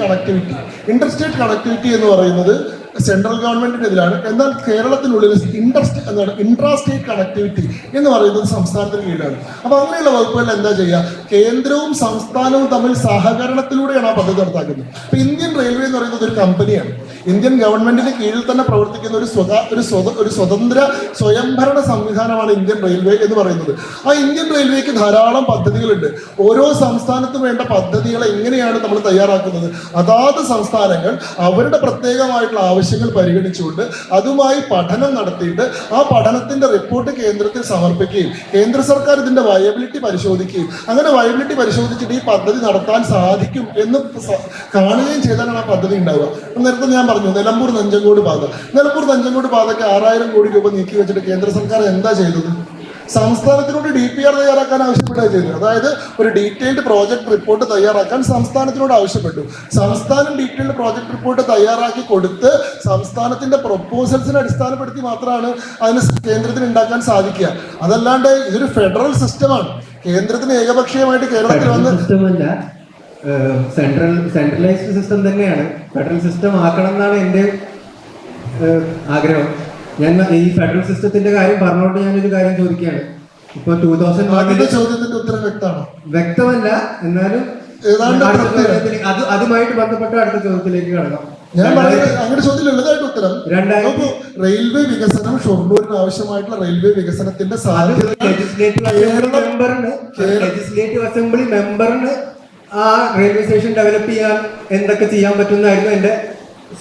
കണക്ടിവിറ്റി എന്ന് പറയുന്നത് സെൻട്രൽ ഗവൺമെന്റിന്റെ ഇതിലാണ്. എന്നാൽ കേരളത്തിനുള്ളിൽ ഇൻട്രാസ്റ്റേറ്റ് കണക്ടിവിറ്റി എന്ന് പറയുന്നത് സംസ്ഥാനത്തിന് കീഴിലാണ്. അപ്പൊ അങ്ങനെയുള്ള വകുപ്പുകളിൽ എന്താ ചെയ്യുക? കേന്ദ്രവും സംസ്ഥാനവും തമ്മിൽ സഹകരണത്തിലൂടെയാണ് ആ പദ്ധതി നടത്താക്കുന്നത്. അപ്പൊ ഇന്ത്യൻ റെയിൽവേ എന്ന് പറയുന്നത് ഒരു കമ്പനിയാണ്. ഇന്ത്യൻ ഗവൺമെന്റിന് കീഴിൽ തന്നെ പ്രവർത്തിക്കുന്ന ഒരു സ്വതന്ത്ര സ്വയംഭരണ സംവിധാനമാണ് ഇന്ത്യൻ റെയിൽവേ എന്ന് പറയുന്നത്. ആ ഇന്ത്യൻ റെയിൽവേക്ക് ധാരാളം പദ്ധതികളുണ്ട്. ഓരോ സംസ്ഥാനത്തും വേണ്ട പദ്ധതികൾ എങ്ങനെയാണ് നമ്മൾ തയ്യാറാക്കുന്നത്? അതാത് സംസ്ഥാനങ്ങൾ അവരുടെ പ്രത്യേകമായിട്ടുള്ള ആവശ്യങ്ങൾ പരിഗണിച്ചുകൊണ്ട് അതുമായി പഠനം നടത്തിയിട്ട് ആ പഠനത്തിന്റെ റിപ്പോർട്ട് കേന്ദ്രത്തിൽ സമർപ്പിക്കുകയും കേന്ദ്ര സർക്കാർ ഇതിന്റെ വയബിലിറ്റി പരിശോധിക്കുകയും അങ്ങനെ വയബിലിറ്റി പരിശോധിച്ചിട്ട് ഈ പദ്ധതി നടത്താൻ സാധിക്കും എന്ന് കാണുകയും ചെയ്താലാണ് ആ പദ്ധതി ഉണ്ടാവുക. നേരത്തെ ഞാൻ പറഞ്ഞു നിലമ്പൂർ നഞ്ചങ്കോട് പാതയ്ക്ക് 6000 കോടി രൂപ നീക്കി വെച്ചിട്ട് കേന്ദ്ര സർക്കാർ എന്താ ചെയ്തത്? സംസ്ഥാനത്തിനോട് DPR തയ്യാറാക്കാൻ ആവശ്യപ്പെടുക ചെയ്തത്. അതായത് ഒരു ഡീറ്റെയിൽഡ് പ്രോജക്ട് റിപ്പോർട്ട് തയ്യാറാക്കാൻ സംസ്ഥാനത്തിനോട് ആവശ്യപ്പെട്ടു. സംസ്ഥാനം ഡീറ്റെയിൽഡ് പ്രോജക്ട് റിപ്പോർട്ട് തയ്യാറാക്കി കൊടുത്ത് സംസ്ഥാനത്തിന്റെ പ്രൊപ്പോസൽസിനെ അടിസ്ഥാനപ്പെടുത്തി മാത്രമാണ് അതിന് കേന്ദ്രത്തിന് ഉണ്ടാക്കാൻ സാധിക്കുക. അതല്ലാണ്ട് ഇതൊരു ഫെഡറൽ സിസ്റ്റമാണ്. കേന്ദ്രത്തിന് ഏകപക്ഷീയമായിട്ട് കേരളത്തിൽ വന്ന് സെൻട്രലൈസ്ഡ് സിസ്റ്റം തന്നെയാണ്. ഫെഡറൽ സിസ്റ്റം ആക്കണം എന്നാണ് എൻ്റെ ആഗ്രഹം. ഞാൻ ഈ ഫെഡറൽ സിസ്റ്റത്തിന്റെ കാര്യം പറഞ്ഞുകൊണ്ട് ഞാനൊരു കാര്യം ചോദിക്കുകയാണ്. ഇപ്പൊ 2001 ചോദ്യത്തിന്റെ ഉത്തരം വ്യക്തമല്ല, എന്നാലും അതുമായിട്ട് ബന്ധപ്പെട്ട അടുത്ത ചോദ്യത്തിലേക്ക് കടക്കാം. ഞാൻ പറയുന്നത് അങ്ങനെ ചോദ്യം ലളിതമായിട്ട് ഉത്തരം. റെയിൽവേ വികസനം, ഷൊർണൂരിന് ആവശ്യമായിട്ടുള്ള റെയിൽവേ വികസനത്തിന്റെ സാധ്യത ലെജിസ്ലേറ്റീവ് അസംബ്ലി മെമ്പറിന് ആ റെയിൽവേ സ്റ്റേഷൻ ഡെവലപ്പ് ചെയ്യാൻ എന്തൊക്കെ ചെയ്യാൻ പറ്റുന്നതായിരുന്നു എന്റെ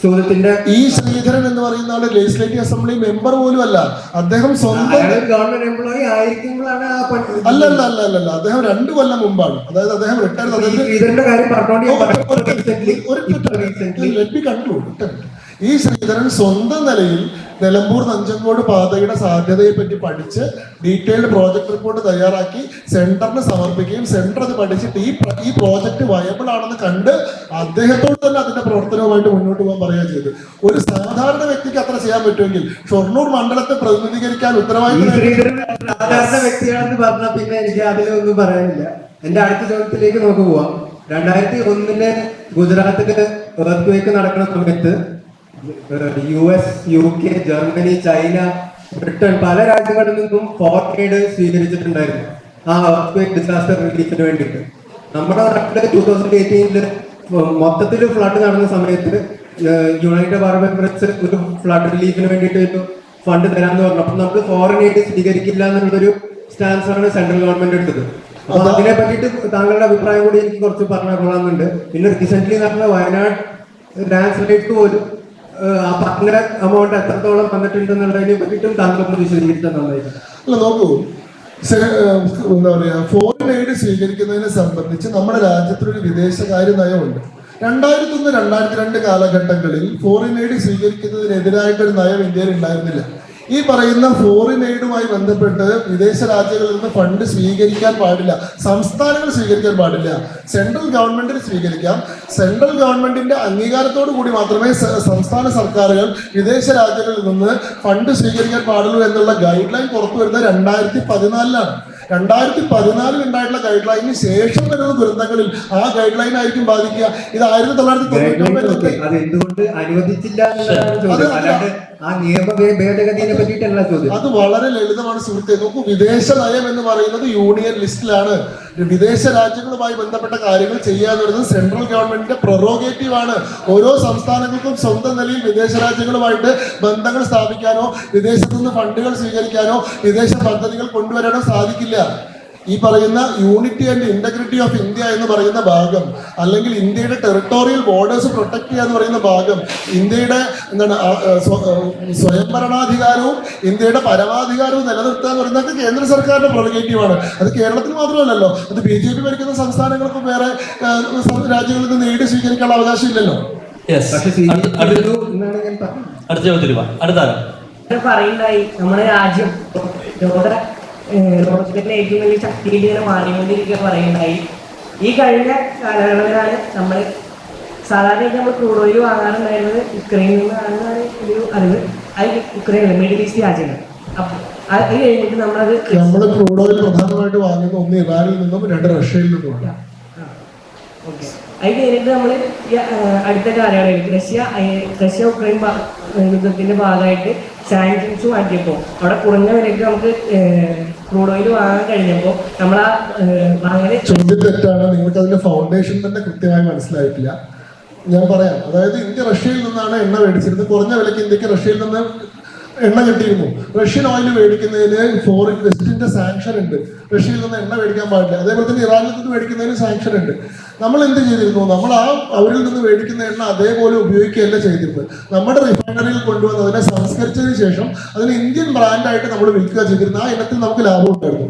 ചോദ്യത്തിന്റെ. ഈ ശ്രീധരൻ എന്ന് പറയുന്ന ആള് ലെജിസ്ലേറ്റീവ് അസംബ്ലി മെമ്പർ പോലും അല്ല. അദ്ദേഹം സ്വന്തം ഗവൺമെന്റ് എംപ്ലോയി ആയിരിക്കുമ്പോഴാണ് അല്ല അദ്ദേഹം 2 കൊല്ലം മുമ്പാണ്. അതായത് അദ്ദേഹം റിട്ടയർ ഈ ശ്രീധരൻ സ്വന്തം നിലയിൽ നിലമ്പൂർ നഞ്ചങ്കോട് പാതയുടെ സാധ്യതയെ പറ്റി പഠിച്ച് ഡീറ്റെയിൽഡ് പ്രോജക്ട് റിപ്പോർട്ട് തയ്യാറാക്കി സെന്ററിന് സമർപ്പിക്കുകയും സെന്റർ അത് പഠിച്ചിട്ട് ഈ പ്രോജക്ട് വയബിൾ ആണെന്ന് കണ്ട് അദ്ദേഹത്തോട് തന്നെ അതിന്റെ പ്രവർത്തനവുമായിട്ട് മുന്നോട്ട് പോകാൻ പറയുക ചെയ്തു. ഒരു സാധാരണ വ്യക്തിക്ക് അത്ര ചെയ്യാൻ പറ്റുമെങ്കിൽ ഷൊർണൂർ മണ്ഡലത്തെ പ്രതിനിധീകരിക്കാൻ ഉത്തരവാദിത്തം സാധാരണ വ്യക്തിയാണെന്ന് പറഞ്ഞാൽ പിന്നെ എനിക്ക് അതിലൊന്നും പറയാനില്ല. എന്റെ അടുത്ത ചോദ്യത്തിലേക്ക് നമുക്ക് പോവാം. 2001 ഗുജറാത്തില് എർത്ത് നടക്കുന്ന സമയത്ത് US, UK, Germany, China, Britain പല രാജ്യങ്ങളിൽ നിന്നും ഫോറിൻ എയ്ഡ് സ്വീകരിച്ചിട്ടുണ്ടായിരുന്നു ആ എർത്ത് ഡിസാസ്റ്റർ റിലീഫിന് വേണ്ടിയിട്ട്. നമ്മുടെ നാട്ടില് 2018 മൊത്തത്തിൽ ഫ്ലഡ് നടന്ന സമയത്ത് യുണൈറ്റഡ് അറബ് എമിറേറ്റ്സ് ഒരു ഫ്ലഡ് റിലീഫിന് വേണ്ടിയിട്ട് ഒരു ഫണ്ട് തരാമെന്ന് പറഞ്ഞു. അപ്പൊ നമുക്ക് ഫോറിൻ എയ്ഡ് സ്വീകരിക്കില്ല എന്നുള്ളൊരു സ്റ്റാൻസാണ് സെൻട്രൽ ഗവൺമെന്റ് എടുത്തത്. അപ്പൊ അതിനെ പറ്റിയിട്ട് താങ്കളുടെ അഭിപ്രായം കൂടി എനിക്ക് കുറച്ച് പറഞ്ഞാൽ കൊള്ളാമെന്നുണ്ട്. പിന്നെ റീസെന്റ് നടന്ന വയനാട് ലാൻഡ്സ്ലൈഡ് പോലും ആ പറഞ്ഞ എമൗണ്ട് എത്രത്തോളം വന്നിട്ടുണ്ടെന്നുള്ളതിനെ പറ്റിയിട്ടും താങ്കളൊന്ന് വിശദീകരിച്ചാൽ നന്നായിരിക്കും. അല്ല നോക്കൂ, എന്താ പറയാ, ഫോറിൻ എയ്ഡ് സ്വീകരിക്കുന്നതിനെ സംബന്ധിച്ച് നമ്മുടെ രാജ്യത്തിനൊരു വിദേശകാര്യ നയമുണ്ട്. 2001, 2002 കാലഘട്ടങ്ങളിൽ ഫോറിൻ എയ്ഡ് സ്വീകരിക്കുന്നതിനെതിരായിട്ടൊരു നയം ഇന്ത്യയിൽ ഉണ്ടായിരുന്നില്ല. ഈ പറയുന്ന ഫോറിൻ എയ്ഡുമായി ബന്ധപ്പെട്ട് വിദേശ രാജ്യങ്ങളിൽ നിന്ന് ഫണ്ട് സ്വീകരിക്കാൻ പാടില്ല, സംസ്ഥാനങ്ങൾ സ്വീകരിക്കാൻ പാടില്ല, സെൻട്രൽ ഗവൺമെന്റിന് സ്വീകരിക്കാം. സെൻട്രൽ ഗവൺമെന്റിന്റെ അംഗീകാരത്തോടു കൂടി മാത്രമേ സംസ്ഥാന സർക്കാരുകൾ വിദേശ രാജ്യങ്ങളിൽ നിന്ന് ഫണ്ട് സ്വീകരിക്കാൻ പാടുള്ളൂ എന്നുള്ള ഗൈഡ് ലൈൻ പുറത്തു വരുന്നത് 2014 2014 ഉണ്ടായിട്ടുള്ള ഗൈഡ് ലൈനിന് ശേഷം വരുന്ന ദുരന്തങ്ങളിൽ ആ ഗൈഡ് ലൈൻ ആയിരിക്കും ബാധിക്കുക. ഇത് 1999 അതെന്തുകൊണ്ട് അനുവദിച്ചില്ല? അത് വളരെ ലളിതമാണ് സുഹൃത്തെ. നോക്കൂ, വിദേശ നയം എന്ന് പറയുന്നത് യൂണിയൻ ലിസ്റ്റിലാണ്. വിദേശ രാജ്യങ്ങളുമായി ബന്ധപ്പെട്ട കാര്യങ്ങൾ ചെയ്യുക എന്ന് പറയുന്നത് സെൻട്രൽ ഗവൺമെന്റിന്റെ പ്രൊറോഗേറ്റീവ് ആണ്. ഓരോ സംസ്ഥാനങ്ങൾക്കും സ്വന്തം നിലയിൽ വിദേശ രാജ്യങ്ങളുമായിട്ട് ബന്ധങ്ങൾ സ്ഥാപിക്കാനോ വിദേശത്തു നിന്ന് ഫണ്ടുകൾ സ്വീകരിക്കാനോ വിദേശ പദ്ധതികൾ കൊണ്ടുവരാനോ സാധിക്കില്ല. ഈ പറയുന്ന unity and integrity of India എന്ന് പറയുന്ന ഭാഗം, അല്ലെങ്കിൽ ഇന്ത്യയുടെ ടെറിട്ടോറിയൽ ബോർഡേഴ്സ് പ്രൊട്ടക്ട് ചെയ്യുക എന്ന് പറയുന്ന ഭാഗം, ഇന്ത്യയുടെ സ്വയംഭരണാധികാരവും ഇന്ത്യയുടെ പരമാധികാരവും നിലനിർത്തുക എന്ന് പറയുന്നതൊക്കെ കേന്ദ്ര സർക്കാരിന്റെ പ്രൊറഗേറ്റീവാണ്. അത് കേരളത്തിൽ മാത്രമല്ലല്ലോ, അത് BJP ഭരിക്കുന്ന സംസ്ഥാനങ്ങൾക്കും വേറെ രാജ്യങ്ങളിൽ നിന്ന് എയ്ഡ് സ്വീകരിക്കാനുള്ള അവകാശം ഇല്ലല്ലോ. Yes. പക്ഷെ സ്വീകരിച്ചിരുന്നു എന്നാണ് ഞാൻ പറഞ്ഞത്. അടുത്ത ചോദ്യത്തിൽ വാ. അടുത്താരോ പറയുണ്ടായി നമ്മുടെ രാജ്യം ലോകത്തിലെ ഏറ്റവും വലിയ ശക്തിയിൽ ഇങ്ങനെ മാറിക്കൊണ്ടിരിക്കുക പറയുണ്ടായി. ഈ കഴിഞ്ഞ കാലയളവിലാണ് നമ്മൾ സാധാരണയായിട്ട് നമ്മൾ ക്രൂഡ് ഓയിൽ വാങ്ങാറുണ്ടായിരുന്നത് യുക്രൈനിൽ നിന്നാണെന്നാണ് ഒരു അറിവ്. അത് യുക്രൈനിൽ മിഡിൽ ഈസ്റ്റ് രാജ്യങ്ങൾ. അപ്പം അത് കഴിഞ്ഞിട്ട് നമ്മളത് നമ്മൾ ക്രൂഡ് ഓയിൽ പ്രധാനമായിട്ട് വാങ്ങുന്ന ഒന്ന് ഇറാനിൽ നിന്നും 2 റഷ്യയിൽ നിന്നുമാണ്. ഓക്കെ. അത് കഴിഞ്ഞിട്ട് നമ്മൾ അടുത്ത കാലയളവിൽ റഷ്യ ഉക്രൈൻ യുദ്ധത്തിന്റെ ഭാഗമായിട്ട് സാങ്ഷൻസ് മാറ്റിയപ്പോൾ അവിടെ കുറഞ്ഞ വിലയ്ക്ക് നമുക്ക് ക്രൂഡ് ഓയിൽ വാങ്ങാൻ കഴിഞ്ഞപ്പോൾ നമ്മൾ ആ വാങ്ങല് ചോദ്യം തെറ്റാണ്. നിങ്ങൾക്ക് അതിന്റെ ഫൗണ്ടേഷൻ തന്നെ കൃത്യമായി മനസ്സിലായിട്ടില്ല. ഞാൻ പറയാം. അതായത് ഇന്ത്യ റഷ്യയിൽ നിന്നാണ് എണ്ണ മേടിച്ചിരുന്നത്. കുറഞ്ഞ വിലയ്ക്ക് ഇന്ത്യക്ക് റഷ്യയിൽ നിന്ന് എണ്ണ കിട്ടിയിരുന്നു. റഷ്യൻ ഓയിൽ മേടിക്കുന്നതിന് ഫോറിൻ വെസ്റ്റിന്റെ സാങ്ഷൻ ഉണ്ട്. റഷ്യയിൽ നിന്ന് എണ്ണ മേടിക്കാൻ പാടില്ല. അതേപോലെ തന്നെ ഇറാനിൽ നിന്ന് മേടിക്കുന്നതിന് സാങ്ഷൻ ഉണ്ട്. നമ്മൾ എന്ത് ചെയ്തിരുന്നു? നമ്മൾ അവരിൽ നിന്ന് മേടിക്കുന്ന എണ്ണ അതേപോലെ ഉപയോഗിക്കുകയല്ല ചെയ്തിരുന്നത്. നമ്മുടെ റിഫൈനറിയിൽ കൊണ്ടുവന്ന് അതിനെ സംസ്കരിച്ചതിന് ശേഷം അതിന് ഇന്ത്യൻ ബ്രാൻഡായിട്ട് നമ്മൾ വിൽക്കുക ചെയ്തിരുന്നു. ആ ഇനത്തിൽ നമുക്ക് ലാഭം ഉണ്ടായിരുന്നു.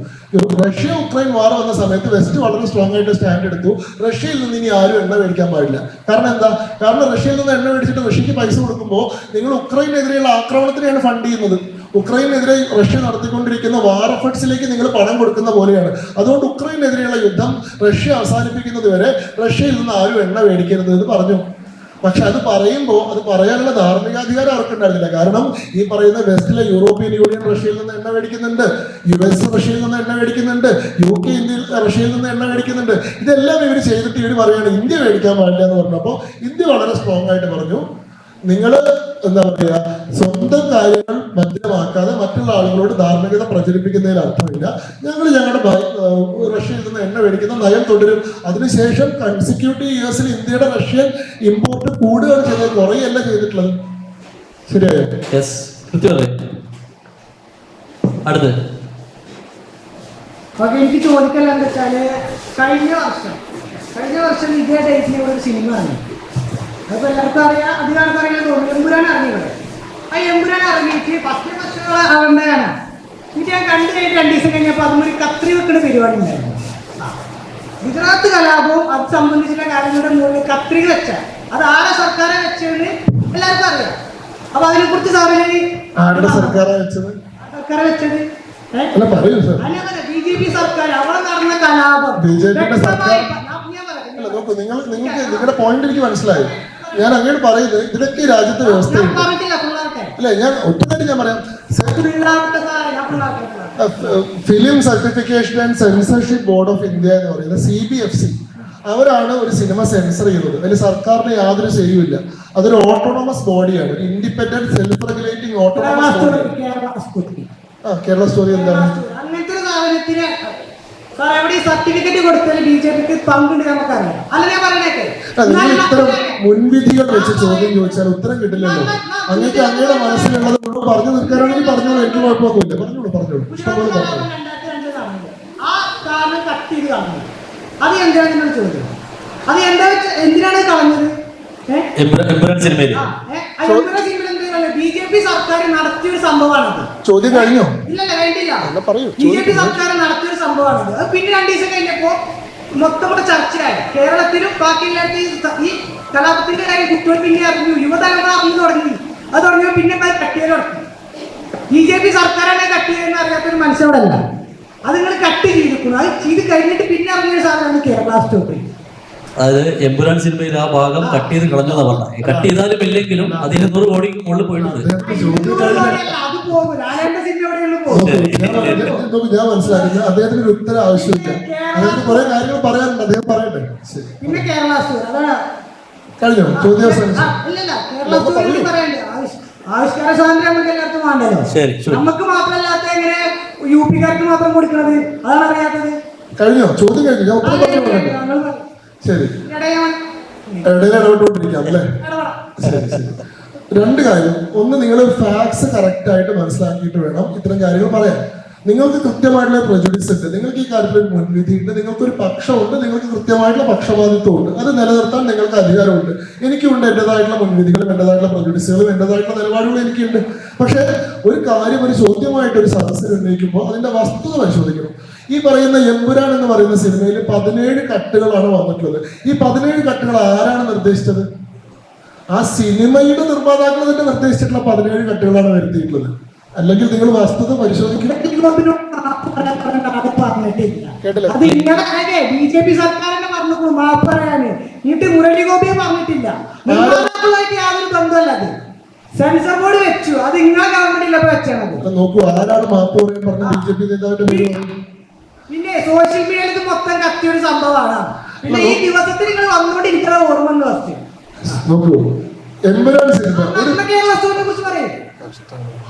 റഷ്യ ഉക്രൈൻ വാർ വന്ന സമയത്ത് വെസ്റ്റ് വളരെ സ്ട്രോങ് ആയിട്ട് സ്റ്റാൻഡ് എടുത്തു. റഷ്യയിൽ നിന്ന് ഇനി ആരും എണ്ണ മേടിക്കാൻ പാടില്ല. കാരണം എന്താ? കാരണം റഷ്യയിൽ നിന്ന് എണ്ണ മേടിച്ചിട്ട് റഷ്യക്ക് പൈസ കൊടുക്കുമ്പോൾ നിങ്ങൾ ഉക്രൈനെതിരെയുള്ള ആക്രമണത്തിനെയാണ് ഫണ്ട് ചെയ്യുന്നത്. ഉക്രൈനെതിരെ റഷ്യ നടത്തിക്കൊണ്ടിരിക്കുന്ന വാർ എഫേർട്സിലേക്ക് നിങ്ങൾ പണം കൊടുക്കുന്ന പോലെയാണ്. അതുകൊണ്ട് ഉക്രൈനെതിരെയുള്ള യുദ്ധം റഷ്യ അവസാനിപ്പിക്കുന്നത് വരെ റഷ്യയിൽ നിന്ന് ആരും എണ്ണ മേടിക്കരുത് എന്ന് പറഞ്ഞു. പക്ഷെ അത് പറയുമ്പോൾ അത് പറയാനുള്ള ധാർമ്മികാധികാരം അവർക്കുണ്ടായിരുന്നില്ല. കാരണം ഈ പറയുന്ന വെസ്റ്റിലെ യൂറോപ്യൻ യൂണിയൻ റഷ്യയിൽ നിന്ന് എണ്ണ മേടിക്കുന്നുണ്ട്, US റഷ്യയിൽ നിന്ന് എണ്ണ മേടിക്കുന്നുണ്ട്, UK ഇന്ത്യയിൽ റഷ്യയിൽ നിന്ന് എണ്ണ മേടിക്കുന്നുണ്ട്. ഇതെല്ലാം ഇവർ ചെയ്തിട്ട് ഇവർ പറയാണ് ഇന്ത്യ മേടിക്കാൻ പാടില്ല എന്ന് പറഞ്ഞപ്പോൾ ഇന്ത്യ വളരെ സ്ട്രോങ് ആയിട്ട് പറഞ്ഞു, നിങ്ങൾ എന്താ പറയുക, സ്വന്തം കാര്യങ്ങൾ ഭദ്രമാക്കാതെ മറ്റുള്ള ആളുകളോട് ധാർമ്മികത പ്രചരിപ്പിക്കുന്നതിൽ അർത്ഥമില്ല. ഞങ്ങൾ ഞങ്ങളുടെ റഷ്യയിൽ നിന്ന് എണ്ണ മേടിക്കുന്ന നയം തുടരും. അതിനുശേഷം കൺസിക്യൂട്ടീവ് ഇയേഴ്സിൽ ഇന്ത്യയുടെ റഷ്യൻ ഇമ്പോർട്ട് കൂടുകയാണ് ചെയ്തത്, കുറയല്ല ചെയ്തിട്ടുള്ളത്. ശരിയായോ? അടുത്ത് എനിക്ക് ചോദിക്കല്ല എന്താ വെച്ചാല് കഴിഞ്ഞ വർഷം ഇതേ ഡേറ്റിന് ഒരു സിനിമ ഇറങ്ങി. അതിപ്പോൾ എല്ലാവർക്കും അറിയാം, അധികം ആൾക്കറിയാൻ തോന്നുന്നു. എമ്പുരാൻ ഇറങ്ങിയത്. ആ എമ്പുരാൻ ഇറങ്ങിയിട്ട് ഫസ്റ്റ് ആവേണ്ടതാണ്. എന്നിട്ട് ഞാൻ കണ്ടു കഴിഞ്ഞിട്ട് 2 ദിവസം കഴിഞ്ഞപ്പോൾ അതും ഒരു കത്രി വെക്കുന്ന പരിപാടി ഉണ്ടായിരുന്നു. ഗുജറാത്ത് കലാപവും അത് സംബന്ധിച്ചുള്ള കാര്യങ്ങളുടെ മുകളിൽ കത്രിക വെച്ച അത് ആരെ സർക്കാരെ വെച്ചത് എല്ലാവർക്കും അറിയാം. അപ്പൊ അതിനെക്കുറിച്ച് സർക്കാരെ വെച്ചത് BJP സർക്കാർ അവിടെ നടന്ന കലാപം നോക്കൂ, നിങ്ങൾക്ക് നിങ്ങളുടെ പോയിന്റ് എനിക്ക് മനസ്സിലായി. ഞാൻ അങ്ങോട്ട് പറയുന്നത് ഇതിനൊക്കെ രാജ്യത്തെ വ്യവസ്ഥയുണ്ട്. അല്ലെ, ഞാൻ ഒറ്റക്കായിട്ട് ഞാൻ പറയാം. Film certification and censorship board of India എന്ന് പറയുന്ന CBFC അവരാണ് ഒരു സിനിമ സെൻസർ ചെയ്യുന്നത്. അതിൽ സർക്കാരിന് യാതൊരു ശരിയുമില്ല. അതൊരു ഓട്ടോണമസ് ബോഡിയാണ്, ഒരു independent self regulating autonomous body. Kerala story എന്താണ്? അങ്ങനത്തെ ഒരു സാധനത്തിന് എവിടെ സർട്ടിഫിക്കറ്റ് കൊടുത്താൽ BJPക്ക് പങ്കുണ്ട് നമുക്കറിയാം. അല്ല ഞാൻ പറയണേക്കെ, ഇത്തരം മുൻവിധികൾ വെച്ച് ചോദ്യം ചോദിച്ചാൽ ഉത്തരം കിട്ടില്ലല്ലോ. അങ്ങേക്ക് അങ്ങയുടെ മനസ്സിലുള്ളത് പറഞ്ഞു നിൽക്കാനാണെങ്കിൽ പറഞ്ഞോളൂ, എനിക്ക് കുഴപ്പമൊന്നുമില്ല. പറഞ്ഞോളൂ. ഇഷ്ടംപോലെ പറഞ്ഞു. ആ കാരണം കട്ട് ചെയ്ത് കളഞ്ഞു. അത് എന്തിനാണ് ചോദ്യം? അത് എന്തിനാണ് കളഞ്ഞത്? BJP സർക്കാർ നടത്തിയൊരു സംഭവമാണത്. ചോദ്യം കഴിഞ്ഞോ? ഇല്ലല്ല, കഴിഞ്ഞില്ല. BJP സർക്കാർ നടത്തിയൊരു സംഭവമാണത്. അത് പിന്നെ 2 ദിവസം കഴിഞ്ഞപ്പോ മൊത്തം കൂടെ ചർച്ചയായി. കേരളത്തിലും ബാക്കിയുള്ള ഈ കലാപത്തിന്റെ കാര്യം കുട്ടികൾ പിന്നെ അറിഞ്ഞു, യുവതലമുറ അറിഞ്ഞു തുടങ്ങി. അത് തുടങ്ങിയപ്പോൾ പിന്നെ കട്ടിയത് തുടങ്ങി. BJP സർക്കാരാണ് കട്ട് ചെയ്യുന്ന അറിയാത്തൊരു മനുഷ്യരോടല്ല. അത് നിങ്ങൾ കട്ട് ചെയ്തിരിക്കുന്നു. അത് ചെയ്ത് കഴിഞ്ഞിട്ട് പിന്നെ അറിഞ്ഞൊരു സാധനമാണ് കേരള സ്റ്റോറി. അതായത് എമ്പുരാൻ സിനിമയിൽ ആ ഭാഗം കട്ട് ചെയ്ത് കളഞ്ഞതാ പറഞ്ഞത്. കട്ട് ചെയ്താലും ഇല്ലെങ്കിലും 100 കോടിക്ക് മുകളിൽ പോയിട്ടുണ്ട്. ഞാൻ മനസ്സിലാക്കില്ല. അദ്ദേഹത്തിന് ഒരു ഉത്തരം ആവശ്യമില്ല. അദ്ദേഹത്തിന് കുറെ കാര്യങ്ങൾ പറയാനുണ്ട്, അദ്ദേഹം പറയട്ടെ. പിന്നെ കേരള കഴിഞ്ഞോ? ചോദ്യം ആവിഷ്കാര സ്വാതന്ത്ര്യം നമുക്ക് എല്ലാവർക്കും വേണ്ടല്ലോ. നമുക്ക് മാത്രമല്ലാത്ത എങ്ങനെ UP-കാർക്ക് മാത്രം കൊടുക്കണത്? അതാണ് അറിയാത്തത്. കഴിഞ്ഞോ? ചോദ്യം കഴിഞ്ഞു. ഞാൻ ഉത്തരം പറഞ്ഞു. ശരി, ഇടയിൽ ഇടപെട്ടുകൊണ്ടിരിക്കാം അല്ലേ? ശരി. 2 കാര്യം. ഒന്ന്, നിങ്ങൾ ഫാക്ട്സ് കറക്റ്റ് ആയിട്ട് മനസ്സിലാക്കിയിട്ട് വേണം ഇത്തരം കാര്യങ്ങൾ പറയാൻ. നിങ്ങൾക്ക് കൃത്യമായിട്ടുള്ള പ്രൊജുഡിസ് ഉണ്ട്, നിങ്ങൾക്ക് ഈ കാര്യത്തിൽ ഒരു മുൻവിധി ഉണ്ട്, നിങ്ങൾക്കൊരു പക്ഷമുണ്ട്, നിങ്ങൾക്ക് കൃത്യമായിട്ടുള്ള പക്ഷപാതിത്വം ഉണ്ട്. അത് നിലനിർത്താൻ നിങ്ങൾക്ക് അധികാരമുണ്ട്. എനിക്കുണ്ട് എൻ്റെതായിട്ടുള്ള മുൻവിധികളും എൻ്റെതായിട്ടുള്ള പ്രൊജുഡിസുകളും എൻ്റെതായിട്ടുള്ള നിലപാടുകളും എനിക്കുണ്ട്. പക്ഷേ ഒരു കാര്യം ഒരു ചോദ്യമായിട്ട് ഒരു സദസ്സിൽ ഉന്നയിക്കുമ്പോൾ അതിന്റെ വസ്തുത പരിശോധിക്കണം. ഈ പറയുന്ന എമ്പുരാൻ എന്ന് പറയുന്ന സിനിമയിൽ 17 കട്ടുകളാണ് വന്നിട്ടുള്ളത്. ഈ 17 കട്ടുകൾ ആരാണ് നിർദ്ദേശിച്ചത്? ആ സിനിമയുടെ നിർമ്മാതാക്കൾ തന്നെ നിർദ്ദേശിച്ചിട്ടുള്ള 17 കട്ടുകളാണ് വരുത്തിയിട്ടുള്ളത്. അല്ലെങ്കിൽ നിങ്ങൾ വസ്തുത പരിശോധിക്കണം. കേട്ടില്ല? അത് ഇങ്ങനെ BJP സർക്കാരിനെ പറഞ്ഞു മാപ്പ് പറയാന്. എന്നിട്ട് മുരളി ഗോപിയെ പറഞ്ഞിട്ടില്ല. നിർമ്മാതാക്കളുമായിട്ട് യാതൊരു ബന്ധമല്ല. അത് സെൻസർ ബോർഡ് വെച്ചു. അത് നിങ്ങളെ ഗവൺമെന്റിലൊക്കെ വെച്ചാണ്. നോക്കൂ, ആരാണ് മാപ്പ് പറയാൻ പറഞ്ഞ BJP നേതാവിന്റെ പേര് പറഞ്ഞു? പിന്നെ സോഷ്യൽ മീഡിയയിൽ ഇത് മൊത്തം കത്തിയൊരു സംഭവമാണ്. പിന്നെ ഈ ദിവസത്തിൽ നിങ്ങൾ വന്നുകൊണ്ടിരിക്കുന്ന ഓർമ്മ വസ്തു നോക്കൂ, എമ്പുരാൻ സിനിമ കേരള സ്റ്റോറിനെ കുറിച്ച് പറയും.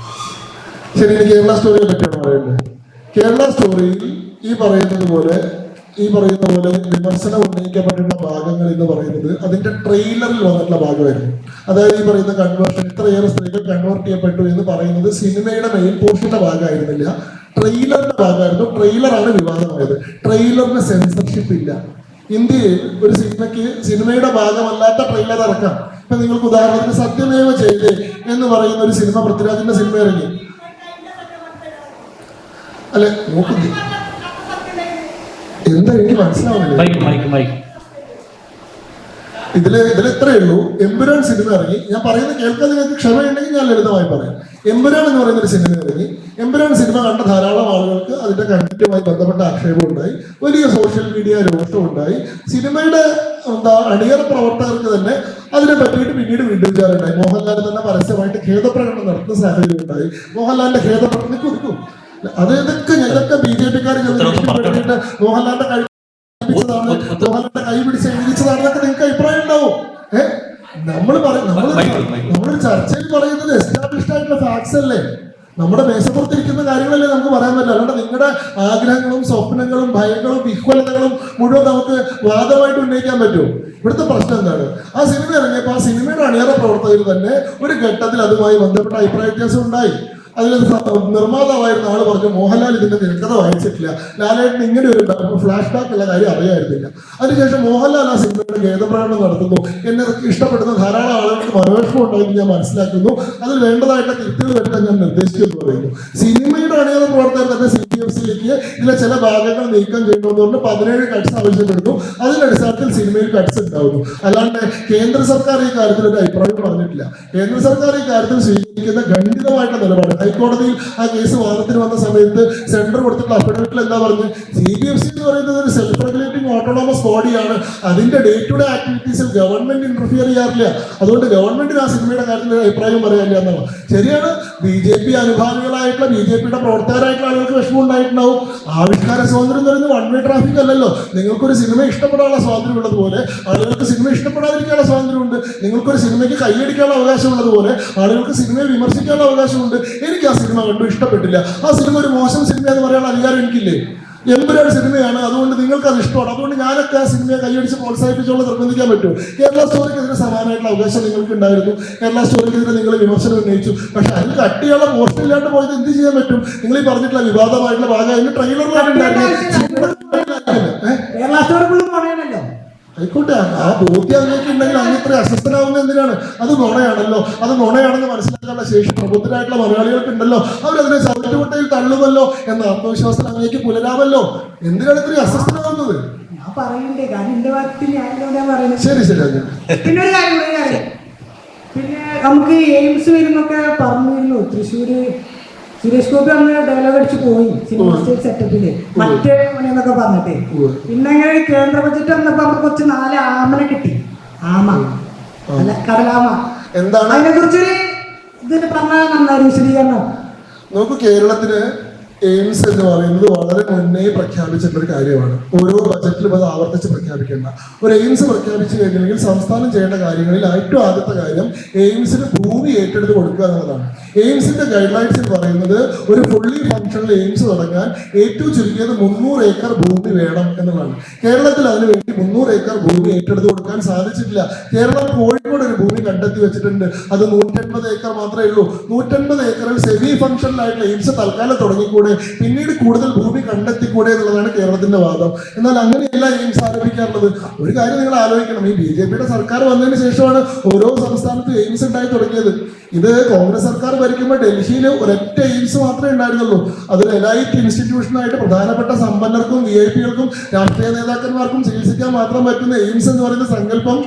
ശരി, കേരള സ്റ്റോറിയെ പറ്റിയാണ് പറയുന്നത്. കേരള സ്റ്റോറിയിൽ ഈ പറയുന്ന പോലെ വിമർശനം ഉന്നയിക്കപ്പെട്ടിട്ടുള്ള ഭാഗങ്ങൾ എന്ന് പറയുന്നത് അതിന്റെ ട്രെയിലറിൽ വന്നിട്ടുള്ള ഭാഗമായിരുന്നു. അതായത് ഈ പറയുന്ന കൺവേർഷൻ, ഇത്രയേറെ സ്ത്രീകൾ കൺവേർട്ട് ചെയ്യപ്പെട്ടു എന്ന് പറയുന്നത് സിനിമയുടെ മെയിൻ പോർഷന്റെ ഭാഗമായിരുന്നില്ല, ട്രെയിലറിന്റെ ഭാഗമായിരുന്നു. ട്രെയിലറാണ് വിവാദമായത്. ട്രെയിലറിന് സെൻസർഷിപ്പ് ഇല്ല. ഇന്ത്യയിൽ ഒരു സിനിമയുടെ ഭാഗമല്ലാത്ത ട്രെയിലർ ഇറക്കാം. ഇപ്പൊ നിങ്ങൾക്ക് ഉദാഹരണത്തിന് സത്യമേവ ചെയ്തേ എന്ന് പറയുന്ന ഒരു സിനിമ, പൃഥ്വിരാജിന്റെ സിനിമ ഇറങ്ങി അല്ലെ? നോക്കുന്നു എന്താ എനിക്ക് മനസ്സിലാവുന്നില്ല. ഇതില് ഇത്രയേ ഉള്ളൂ. എമ്പുരാൻ സിനിമ ഇറങ്ങി. ഞാൻ പറയുന്നത് കേൾക്കാൻ നിങ്ങൾക്ക് ക്ഷമയുണ്ടെങ്കിൽ ഞാൻ ലളിതമായി പറയാം. എമ്പുരാൻ എന്ന് പറയുന്ന ഒരു സിനിമ ഇറങ്ങി. എമ്പുരാൻ സിനിമ കണ്ട ധാരാളം ആളുകൾക്ക് അതിന്റെ കണ്ടന്റുമായി ബന്ധപ്പെട്ട ആക്ഷേപം ഉണ്ടായി. വലിയ സോഷ്യൽ മീഡിയ രോഷം ഉണ്ടായി. സിനിമയുടെ അണിയറ പ്രവർത്തകർക്ക് തന്നെ അതിനെ പറ്റിയിട്ട് പിന്നീട് വിടുവിച്ചാറുണ്ടായി. മോഹൻലാൽ തന്നെ പരസ്യമായിട്ട് ഖേദപ്രകടനം നടത്തുന്ന സാഹചര്യം ഉണ്ടായി. മോഹൻലാലിന്റെ ഖേദപ്രകടനം കുറിക്കും. ഇതൊക്കെ BJP-ക്കാർ മോഹൻലാലിന്റെ മോഹൻലാലിന്റെ കൈ പിടിച്ച് എഴുതിച്ചതാണെന്നൊക്കെ നിങ്ങൾക്ക് അഭിപ്രായം ഉണ്ടാവും. നമ്മളൊരു ചർച്ചയിൽ പറയുന്നത് എസ്റ്റാബ്ലിഷ്ഡ് ആയിട്ടുള്ള ഫാക്ട്സ് അല്ലേ, നമ്മുടെ മേശപ്പുറത്തിരിക്കുന്ന കാര്യങ്ങളല്ലേ നമുക്ക് പറയാൻ പറ്റില്ല. അല്ലാണ്ട് നിങ്ങളുടെ ആഗ്രഹങ്ങളും സ്വപ്നങ്ങളും ഭയങ്ങളും വിഹ്വലതകളും മുഴുവൻ നമുക്ക് വാദമായിട്ട് ഉന്നയിക്കാൻ പറ്റുമോ? ഇവിടുത്തെ പ്രശ്നം എന്താണ്? ആ സിനിമ ഇറങ്ങിയപ്പോൾ ആ സിനിമയുടെ അണിയറ പ്രവർത്തകർ തന്നെ ഒരു ഘട്ടത്തിൽ അതുമായി ബന്ധപ്പെട്ട അഭിപ്രായ വ്യത്യാസം ഉണ്ടായി. അതിൽ നിർമ്മാതാവായിരുന്ന ആള് പറഞ്ഞു, മോഹൻലാൽ ഇതിന്റെ തിരക്കഥ വായിച്ചിട്ടില്ല, ലാലേട്ടന് ഇങ്ങനെ ഒരു ഫ്ലാഷ് ബാക്ക് ഉള്ള കാര്യം അറിയായിരുന്നില്ല. അതിനുശേഷം മോഹൻലാൽ ആ സിനിമയുടെ ഖേദപ്രകടനം നടത്തുന്നു. എന്നെ ഇഷ്ടപ്പെടുന്ന ധാരാളം ആളുകൾക്ക് മനോവിഷമം ഉണ്ടായെന്ന് ഞാൻ മനസ്സിലാക്കുന്നു. അതിൽ വേണ്ടതായിട്ടുള്ള തിരുത്തുകൾ വരുത്താൻ ഞാൻ നിർദ്ദേശിക്കുമെന്ന് പറയുന്നു. സിനിമയുടെ അണിയറ പ്രവർത്തകർ തന്നെ CPFC-യിലേക്ക് ഇതിലെ ചില ഭാഗങ്ങൾ നീക്കം ചെയ്യണമെന്ന് പറഞ്ഞ് 17 കട്ട്സ് ആവശ്യപ്പെടുന്നു. അതിന്റെ അടിസ്ഥാനത്തിൽ സിനിമയിൽ കട്ട്സ് ഉണ്ടാവുന്നു. അല്ലാണ്ട് കേന്ദ്ര സർക്കാർ ഈ കാര്യത്തിൽ ഒരു അഭിപ്രായം പറഞ്ഞിട്ടില്ല. കേന്ദ്ര സർക്കാർ ഈ കാര്യത്തിൽ സ്വീകരിക്കുന്ന ഖണ്ഡിതമായിട്ടുള്ള നിലപാട്. ഹൈക്കോടതിയിൽ ആ കേസ് വാദത്തിന് വന്ന സമയത്ത് സെന്റർ കൊടുത്തിട്ടുള്ള അഫിഡവിറ്റിൽ എന്താ പറഞ്ഞത്? CPFC എന്ന് പറയുന്നത് ഒരു സെൽഫ് റെഗുലേറ്റിംഗ് ഓട്ടോണമസ് ബോഡിയാണ്. അതിന്റെ ഡേ ടു ഡേ ആക്ടിവിറ്റീസിൽ ഗവൺമെന്റ് ഇന്റർഫിയർ ചെയ്യാറില്ല. അതുകൊണ്ട് ഗവൺമെന്റിന് ആ സിനിമയുടെ കാര്യത്തിൽ അഭിപ്രായം പറയാനില്ല എന്നാണ്. ശരിയാണ്, BJP അനുഭാവികളായിട്ടുള്ള BJP-യുടെ പ്രവർത്തകരായിട്ടുള്ള ആളുകൾക്ക് വിഷമം ഉണ്ടായിട്ടുണ്ടാവും. ആവിഷ്കാര സ്വാതന്ത്ര്യം എന്ന് പറയുന്നത് വൺ വേ ട്രാഫിക് അല്ലല്ലോ. നിങ്ങൾക്കൊരു സിനിമ ഇഷ്ടപ്പെടാനുള്ള സ്വാതന്ത്ര്യം ഉള്ളതുപോലെ ആളുകൾക്ക് സിനിമ ഇഷ്ടപ്പെടാതിരിക്കാനുള്ള സ്വാതന്ത്ര്യമുണ്ട്. നിങ്ങൾക്കൊരു സിനിമയ്ക്ക് കൈയടിക്കാനുള്ള അവകാശം ഉള്ളതുപോലെ ആളുകൾക്ക് സിനിമയെ വിമർശിക്കാനുള്ള അവകാശമുണ്ട്. എനിക്ക് ആ സിനിമ കണ്ടു, ഇഷ്ടപ്പെട്ടില്ല, ആ സിനിമ ഒരു മോശം സിനിമ എന്ന് പറയാനുള്ള അധികാരം എനിക്കില്ലേ? എമ്പുരാൻ സിനിമയാണ്, അതുകൊണ്ട് നിങ്ങൾക്ക് അത് ഇഷ്ടമാണ്, അതുകൊണ്ട് ഞാനൊക്കെ ആ സിനിമയെ കൈയടിച്ച് പ്രോത്സാഹിപ്പിച്ചോളം നിർബന്ധിക്കാൻ പറ്റുമോ? കേരള സ്റ്റോറിക്കെതിരെ സമാനമായിട്ടുള്ള അവകാശം നിങ്ങൾക്ക് ഉണ്ടായിരുന്നു. കേരള സ്റ്റോറിക്കെതിരെ നിങ്ങൾ വിമർശനം ഉന്നയിച്ചു. പക്ഷെ അതിൽ കട്ടിയുള്ള പോസ്റ്റ് ഇല്ലാണ്ട് പോയത് എന്ത് ചെയ്യാൻ പറ്റും? നിങ്ങൾ ഈ പറഞ്ഞിട്ടുള്ള വിവാദമായിട്ടുള്ള ഭാഗം അതിന് ട്രെയിലറിലായിട്ടുണ്ടായിരുന്നു. ആയിക്കോട്ടെ, ആ ബോധ്യം അതിലേക്ക് ഉണ്ടെങ്കിൽ അങ്ങ് ഇത്ര അസ്വസ്ഥനാവുന്ന എന്തിനാണ്? അത് നുണയാണല്ലോ, അത് നുണയാണെന്ന് മനസ്സിലാക്കാനുള്ള ശേഷി പ്രബുദ്ധരായിട്ടുള്ള മലയാളികൾക്ക് ഉണ്ടല്ലോ. അവരതിനെ ചവിട്ടുകൊട്ടയിൽ തള്ളുമല്ലോ എന്ന ആത്മവിശ്വാസത്തിൽ അങ്ങേക്ക് പുലരാമല്ലോ. എന്തിനാണ് ഇത്രയും അസ്വസ്ഥനാവുന്നത്? ശരി ശരി. പിന്നെ ഒരു കാര്യം, പിന്നെ നമുക്ക് എയിംസ് വരുന്നൊക്കെ പറഞ്ഞിരുന്നു. തൃശ്ശൂര് സുരേഷ് ഗോപി അന്ന് ഡയലോഗ് അടിച്ച് പോയി സിനിമ സ്റ്റേറ്റ് സെറ്റപ്പില് മറ്റേ എന്നൊക്കെ പറഞ്ഞിട്ട്. പിന്നെ അങ്ങനെ കേന്ദ്ര ബഡ്ജറ്റ് വന്നപ്പോ നമുക്ക് കുറച്ച് 4 ആമനെ കിട്ടി. ആമ അല്ല, കടലാമ. എന്താണ് അതിനെ കുറിച്ചൊരു ഇതിന് പറഞ്ഞാൽ നന്നായി വിശദീകരണം. നോക്കൂ, കേരളത്തിന് എയിംസ് എന്ന് പറയുന്നത് വളരെ മുന്നേ പ്രഖ്യാപിച്ചിട്ടുള്ള ഒരു കാര്യമാണ്. ഓരോ ബജറ്റിലും അത് ആവർത്തിച്ച് പ്രഖ്യാപിക്കേണ്ട. ഒരു എയിംസ് പ്രഖ്യാപിച്ചു കഴിഞ്ഞെങ്കിൽ സംസ്ഥാനം ചെയ്യേണ്ട കാര്യങ്ങളിൽ ഏറ്റവും ആദ്യത്തെ കാര്യം എയിംസിന് ഭൂമി ഏറ്റെടുത്ത് കൊടുക്കുക എന്നുള്ളതാണ്. എയിംസിന്റെ ഗൈഡ് ലൈൻസിൽ പറയുന്നത് ഒരു ഫുള്ളി ഫങ്ഷണൽ എയിംസ് തുടങ്ങാൻ ഏറ്റവും ചുരുങ്ങിയത് 300 ഏക്കർ ഭൂമി വേണം എന്നുള്ളതാണ്. കേരളത്തിൽ അതിനുവേണ്ടി 300 ഏക്കർ ഭൂമി ഏറ്റെടുത്ത് കൊടുക്കാൻ സാധിച്ചിട്ടില്ല. കേരളം കോഴിക്കോട് ഒരു ഭൂമി കണ്ടെത്തി വെച്ചിട്ടുണ്ട്. അത് 180 ഏക്കർ മാത്രമേ ഉള്ളൂ. 180 ഏക്കറിൽ സെമി ഫങ്ഷണൽ ആയിട്ടുള്ള എയിംസ് തൽക്കാലം തുടങ്ങിക്കൂടെ? ആരംഭിച്ചുകൂടെ, പിന്നീട് കൂടുതൽ ഭൂമി കണ്ടെത്തിക്കൂടെ എന്നുള്ളതാണ് കേരളത്തിന്റെ വാദം. എന്നാൽ അങ്ങനെയല്ല എയിംസ് ആരംഭിക്കാറുള്ളത്. ഒരു കാര്യം നിങ്ങൾ ആലോചിക്കണം, ഈ BJPയുടെ സർക്കാർ വന്നതിന് ശേഷമാണ് ഓരോ സംസ്ഥാനത്തും എയിംസ് ഉണ്ടായി തുടങ്ങിയത്. ഇത് കോൺഗ്രസ് സർക്കാർ ഭരിക്കുമ്പോൾ ഡൽഹിയിൽ ഒരൊറ്റ എയിംസ് മാത്രമേ ഉണ്ടായിരുന്നുള്ളൂ. അതൊരു എലൈറ്റ് ഇൻസ്റ്റിറ്റ്യൂഷനായിട്ട് പ്രധാനപ്പെട്ട സമ്പന്നർക്കും VIP-കൾക്കും രാഷ്ട്രീയ നേതാക്കന്മാർക്കും ചികിത്സിക്കാൻ മാത്രം പറ്റുന്ന എയിംസ് എന്ന് പറയുന്ന സങ്കല്പം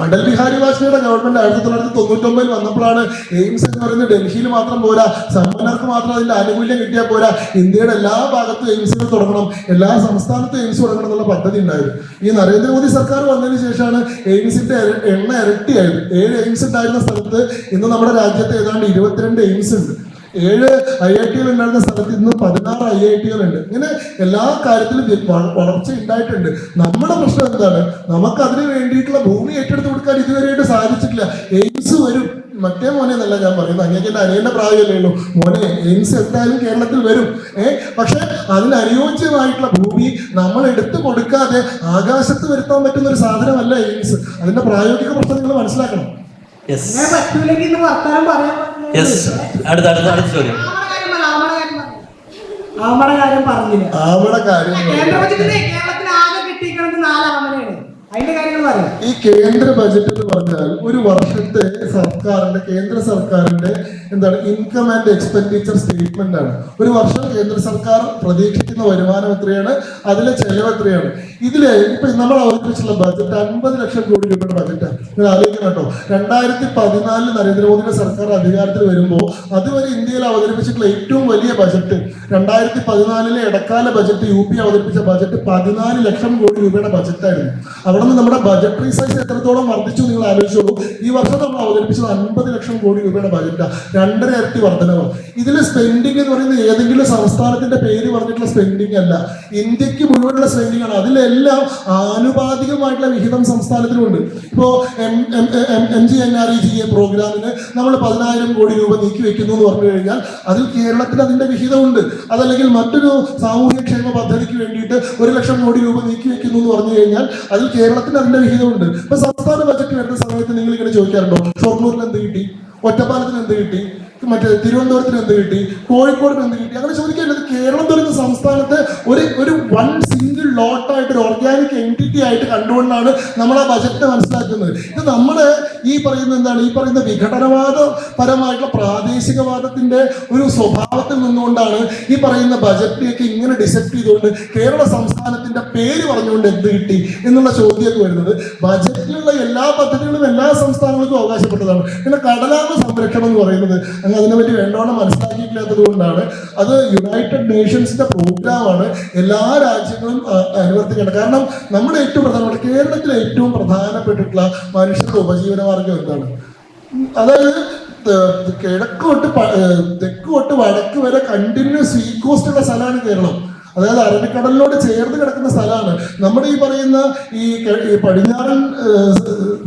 അടൽ ബിഹാരി വാജ്പേയിയുടെ ഗവൺമെന്റ് 1999 വന്നപ്പോഴാണ് എയിംസ് എന്ന് പറയുന്നത് ഡൽഹിയിൽ മാത്രം പോരാ, സമ്പന്നർക്ക് മാത്രം അതിന്റെ ആനുകൂല്യം കിട്ടിയാൽ പോരാ, ഇന്ത്യയുടെ എല്ലാ ഭാഗത്തും എയിംസുകൾ തുടങ്ങണം, എല്ലാ സംസ്ഥാനത്തും എയിംസ് തുടങ്ങണം എന്നുള്ള പദ്ധതി ഉണ്ടായത്. ഈ നരേന്ദ്രമോദി സർക്കാർ വന്നതിന് ശേഷമാണ് എയിംസിന്റെ എണ്ണ ഇരട്ടിയായത്. 7 എയിംസ് ഉണ്ടായിരുന്ന സ്ഥലത്ത് ഇന്ന് നമ്മുടെ രാജ്യത്ത് ഏതാണ്ട് 22 എയിംസ് ഉണ്ട്. 7 IIT-കൾ ഉണ്ടായിരുന്ന സ്ഥലത്ത് ഇന്ന് 16 IIT-കൾ ഉണ്ട്. ഇങ്ങനെ എല്ലാ കാര്യത്തിലും വളർച്ച ഉണ്ടായിട്ടുണ്ട്. നമ്മുടെ പ്രശ്നം എന്താണ്? നമുക്ക് അതിന് വേണ്ടിയിട്ടുള്ള ഭൂമി ഏറ്റെടുത്ത് കൊടുക്കാൻ ഇതുവരെയായിട്ട് സാധിച്ചിട്ടില്ല. എയിംസ് വരും, മറ്റേ മോനെ എന്നല്ല ഞാൻ പറയുന്നത്, അങ്ങേക്ക് എൻ്റെ അനിയന്റെ പ്രായമല്ലേ ഉള്ളൂ. മോനെ എയിംസ് എന്തായാലും കേരളത്തിൽ വരും. പക്ഷെ അതിന് അനുയോജ്യമായിട്ടുള്ള ഭൂമി നമ്മൾ എടുത്തു കൊടുക്കാതെ ആകാശത്ത് വരുത്താൻ പറ്റുന്ന ഒരു സാധനമല്ല എയിംസ്. അതിന്റെ പ്രായോഗിക പ്രശ്നം നിങ്ങൾ മനസ്സിലാക്കണം. പറ്റൂലെങ്കിൽ ഇന്ന് വർത്താനം പറയാൻ അടുത്ത ചോദ്യം. ആമയുടെ കാര്യം പറഞ്ഞില്ല. ആമയുടെ കാര്യം കേന്ദ്ര ബജറ്റിൽ കേരളത്തിന് ആകെ കിട്ടിയിരിക്കുന്നത് 4 ആമയാണ്. അതിന്റെ കാര്യങ്ങൾ പറയാം. ഈ കേന്ദ്ര ബജറ്റ് എന്ന് പറഞ്ഞാൽ ഒരു വർഷത്തെ സർക്കാരിന്റെ, കേന്ദ്ര സർക്കാരിന്റെ എന്താണ് ഇൻകം ആൻഡ് എക്സ്പെൻഡിച്ചർ സ്റ്റേറ്റ്മെന്റ് ആണ്. ഒരു വർഷം കേന്ദ്ര സർക്കാർ പ്രതീക്ഷിക്കുന്ന വരുമാനം എത്രയാണ്, അതിലെ ചെലവ് എത്രയാണ്. ഇതില് ഇപ്പൊ നമ്മൾ അവതരിപ്പിച്ചുള്ള ബജറ്റ് 50 ലക്ഷം കോടി രൂപയുടെ ബജറ്റാണ്. നിങ്ങൾ ആലോചിക്കണം കേട്ടോ. 2014 നരേന്ദ്രമോദിയുടെ സർക്കാർ അധികാരത്തിൽ വരുമ്പോൾ അതുവരെ ഇന്ത്യയിൽ അവതരിപ്പിച്ചിട്ടുള്ള ഏറ്റവും വലിയ ബജറ്റ് 2014 ഇടക്കാല ബജറ്റ് UP അവതരിപ്പിച്ച ബജറ്റ് 14 ലക്ഷം കോടി രൂപയുടെ ബജറ്റായിരുന്നു. അവിടെ നിന്ന് നമ്മുടെ ബജറ്ററി സൈസ് എത്രത്തോളം വർദ്ധിച്ചു നിങ്ങൾ ആലോചിച്ചോളൂ. ഈ വർഷം നമ്മൾ അവതരിപ്പിച്ചത് 50 ലക്ഷം കോടി രൂപയുടെ ബജറ്റാണ്, 2.5 ഇരട്ടി വർധനവ്. ഇതില് സ്പെൻഡിങ് എന്ന് പറയുന്നത് ഏതെങ്കിലും സംസ്ഥാനത്തിന്റെ പേര് പറഞ്ഞിട്ടുള്ള സ്പെൻഡിങ് അല്ല, ഇന്ത്യക്ക് മുഴുവനുള്ള സ്പെൻഡിങ് ആണ്. അതിലെല്ലാം ആനുപാതികമായിട്ടുള്ള വിഹിതം സംസ്ഥാനത്തിനുണ്ട്. ഇപ്പോ MGNREGA പ്രോഗ്രാമിന് നമ്മൾ 10,000 കോടി രൂപ നീക്കി വെക്കുന്നു എന്ന് പറഞ്ഞു കഴിഞ്ഞാൽ അതിൽ കേരളത്തിന് അതിന്റെ വിഹിതമുണ്ട്. അതല്ലെങ്കിൽ മറ്റൊരു സാമൂഹ്യക്ഷേമ പദ്ധതിക്ക് വേണ്ടിയിട്ട് 1 ലക്ഷം കോടി രൂപ നീക്കി വെക്കുന്നു എന്ന് പറഞ്ഞു കഴിഞ്ഞാൽ അതിൽ കേരളത്തിന് അതിന്റെ വിഹിതമുണ്ട്. ഇപ്പൊ സംസ്ഥാന ബജറ്റ് വരുന്ന സമയത്ത് നിങ്ങൾ ഇങ്ങനെ ചോദിക്കാറുണ്ടോ, ഷൊർണൂരിന് എന്ത് കിട്ടി, ഒറ്റപ്പാലത്തിന് എന്ത് കിട്ടി, മറ്റേ തിരുവനന്തപുരത്തിന് എന്ത് കിട്ടി, കോഴിക്കോടിന് എന്ത് കിട്ടി, അങ്ങനെ ചോദിക്കേണ്ടത്. കേരളം തുടങ്ങുന്ന സംസ്ഥാനത്തെ ഒരു വൺ സിംഗിൾ ലോട്ടായിട്ട്, ഒരു ഓർഗാനിക് എൻറ്റിറ്റി ആയിട്ട് കണ്ടുകൊണ്ടാണ് നമ്മൾ ആ ബജറ്റ് മനസ്സിലാക്കുന്നത്. ഇത് നമ്മള് ഈ പറയുന്ന എന്താണ്, ഈ പറയുന്ന വിഘടനവാദപരമായിട്ടുള്ള പ്രാദേശികവാദത്തിന്റെ ഒരു സ്വഭാവത്തിൽ നിന്നുകൊണ്ടാണ് ഈ പറയുന്ന ബജറ്റിലേക്ക് ഇങ്ങനെ ഡിസെക്ട് ചെയ്തുകൊണ്ട് കേരള സംസ്ഥാനത്തിന്റെ പേര് പറഞ്ഞുകൊണ്ട് എന്ത് കിട്ടി എന്നുള്ള ചോദ്യമൊക്കെ വരുന്നത്. ബജറ്റിലുള്ള എല്ലാ പദ്ധതികളും എല്ലാ സംസ്ഥാനങ്ങൾക്കും അവകാശപ്പെട്ടതാണ്. പിന്നെ കടലാമ സംരക്ഷണം എന്ന് പറയുന്നത് അതിനെപ്പറ്റി വേണ്ടവണ്ണം മനസ്സിലാക്കിയിട്ടില്ലാത്തത് കൊണ്ടാണ്. അത് യുണൈറ്റഡ് നേഷൻസിന്റെ പ്രോഗ്രാമാണ്, എല്ലാ രാജ്യങ്ങളും അനുവർത്തിക്കേണ്ടത്. കാരണം നമ്മുടെ ഏറ്റവും പ്രധാനപ്പെട്ട, കേരളത്തിലെ ഏറ്റവും പ്രധാനപ്പെട്ടിട്ടുള്ള മനുഷ്യരുടെ ഉപജീവനമാർഗം എന്താണ്? അതായത് കിഴക്ക് തൊട്ട് തെക്ക് തൊട്ട് വടക്ക് വരെ കണ്ടിന്യൂസ് സീ കോസ്റ്റ് ഉള്ള സ്ഥലമാണ് കേരളം. അതായത് അറബിക്കടലിനോട് ചേർന്ന് കിടക്കുന്ന സ്ഥലമാണ്. നമ്മുടെ ഈ പറയുന്ന ഈ പടിഞ്ഞാറൻ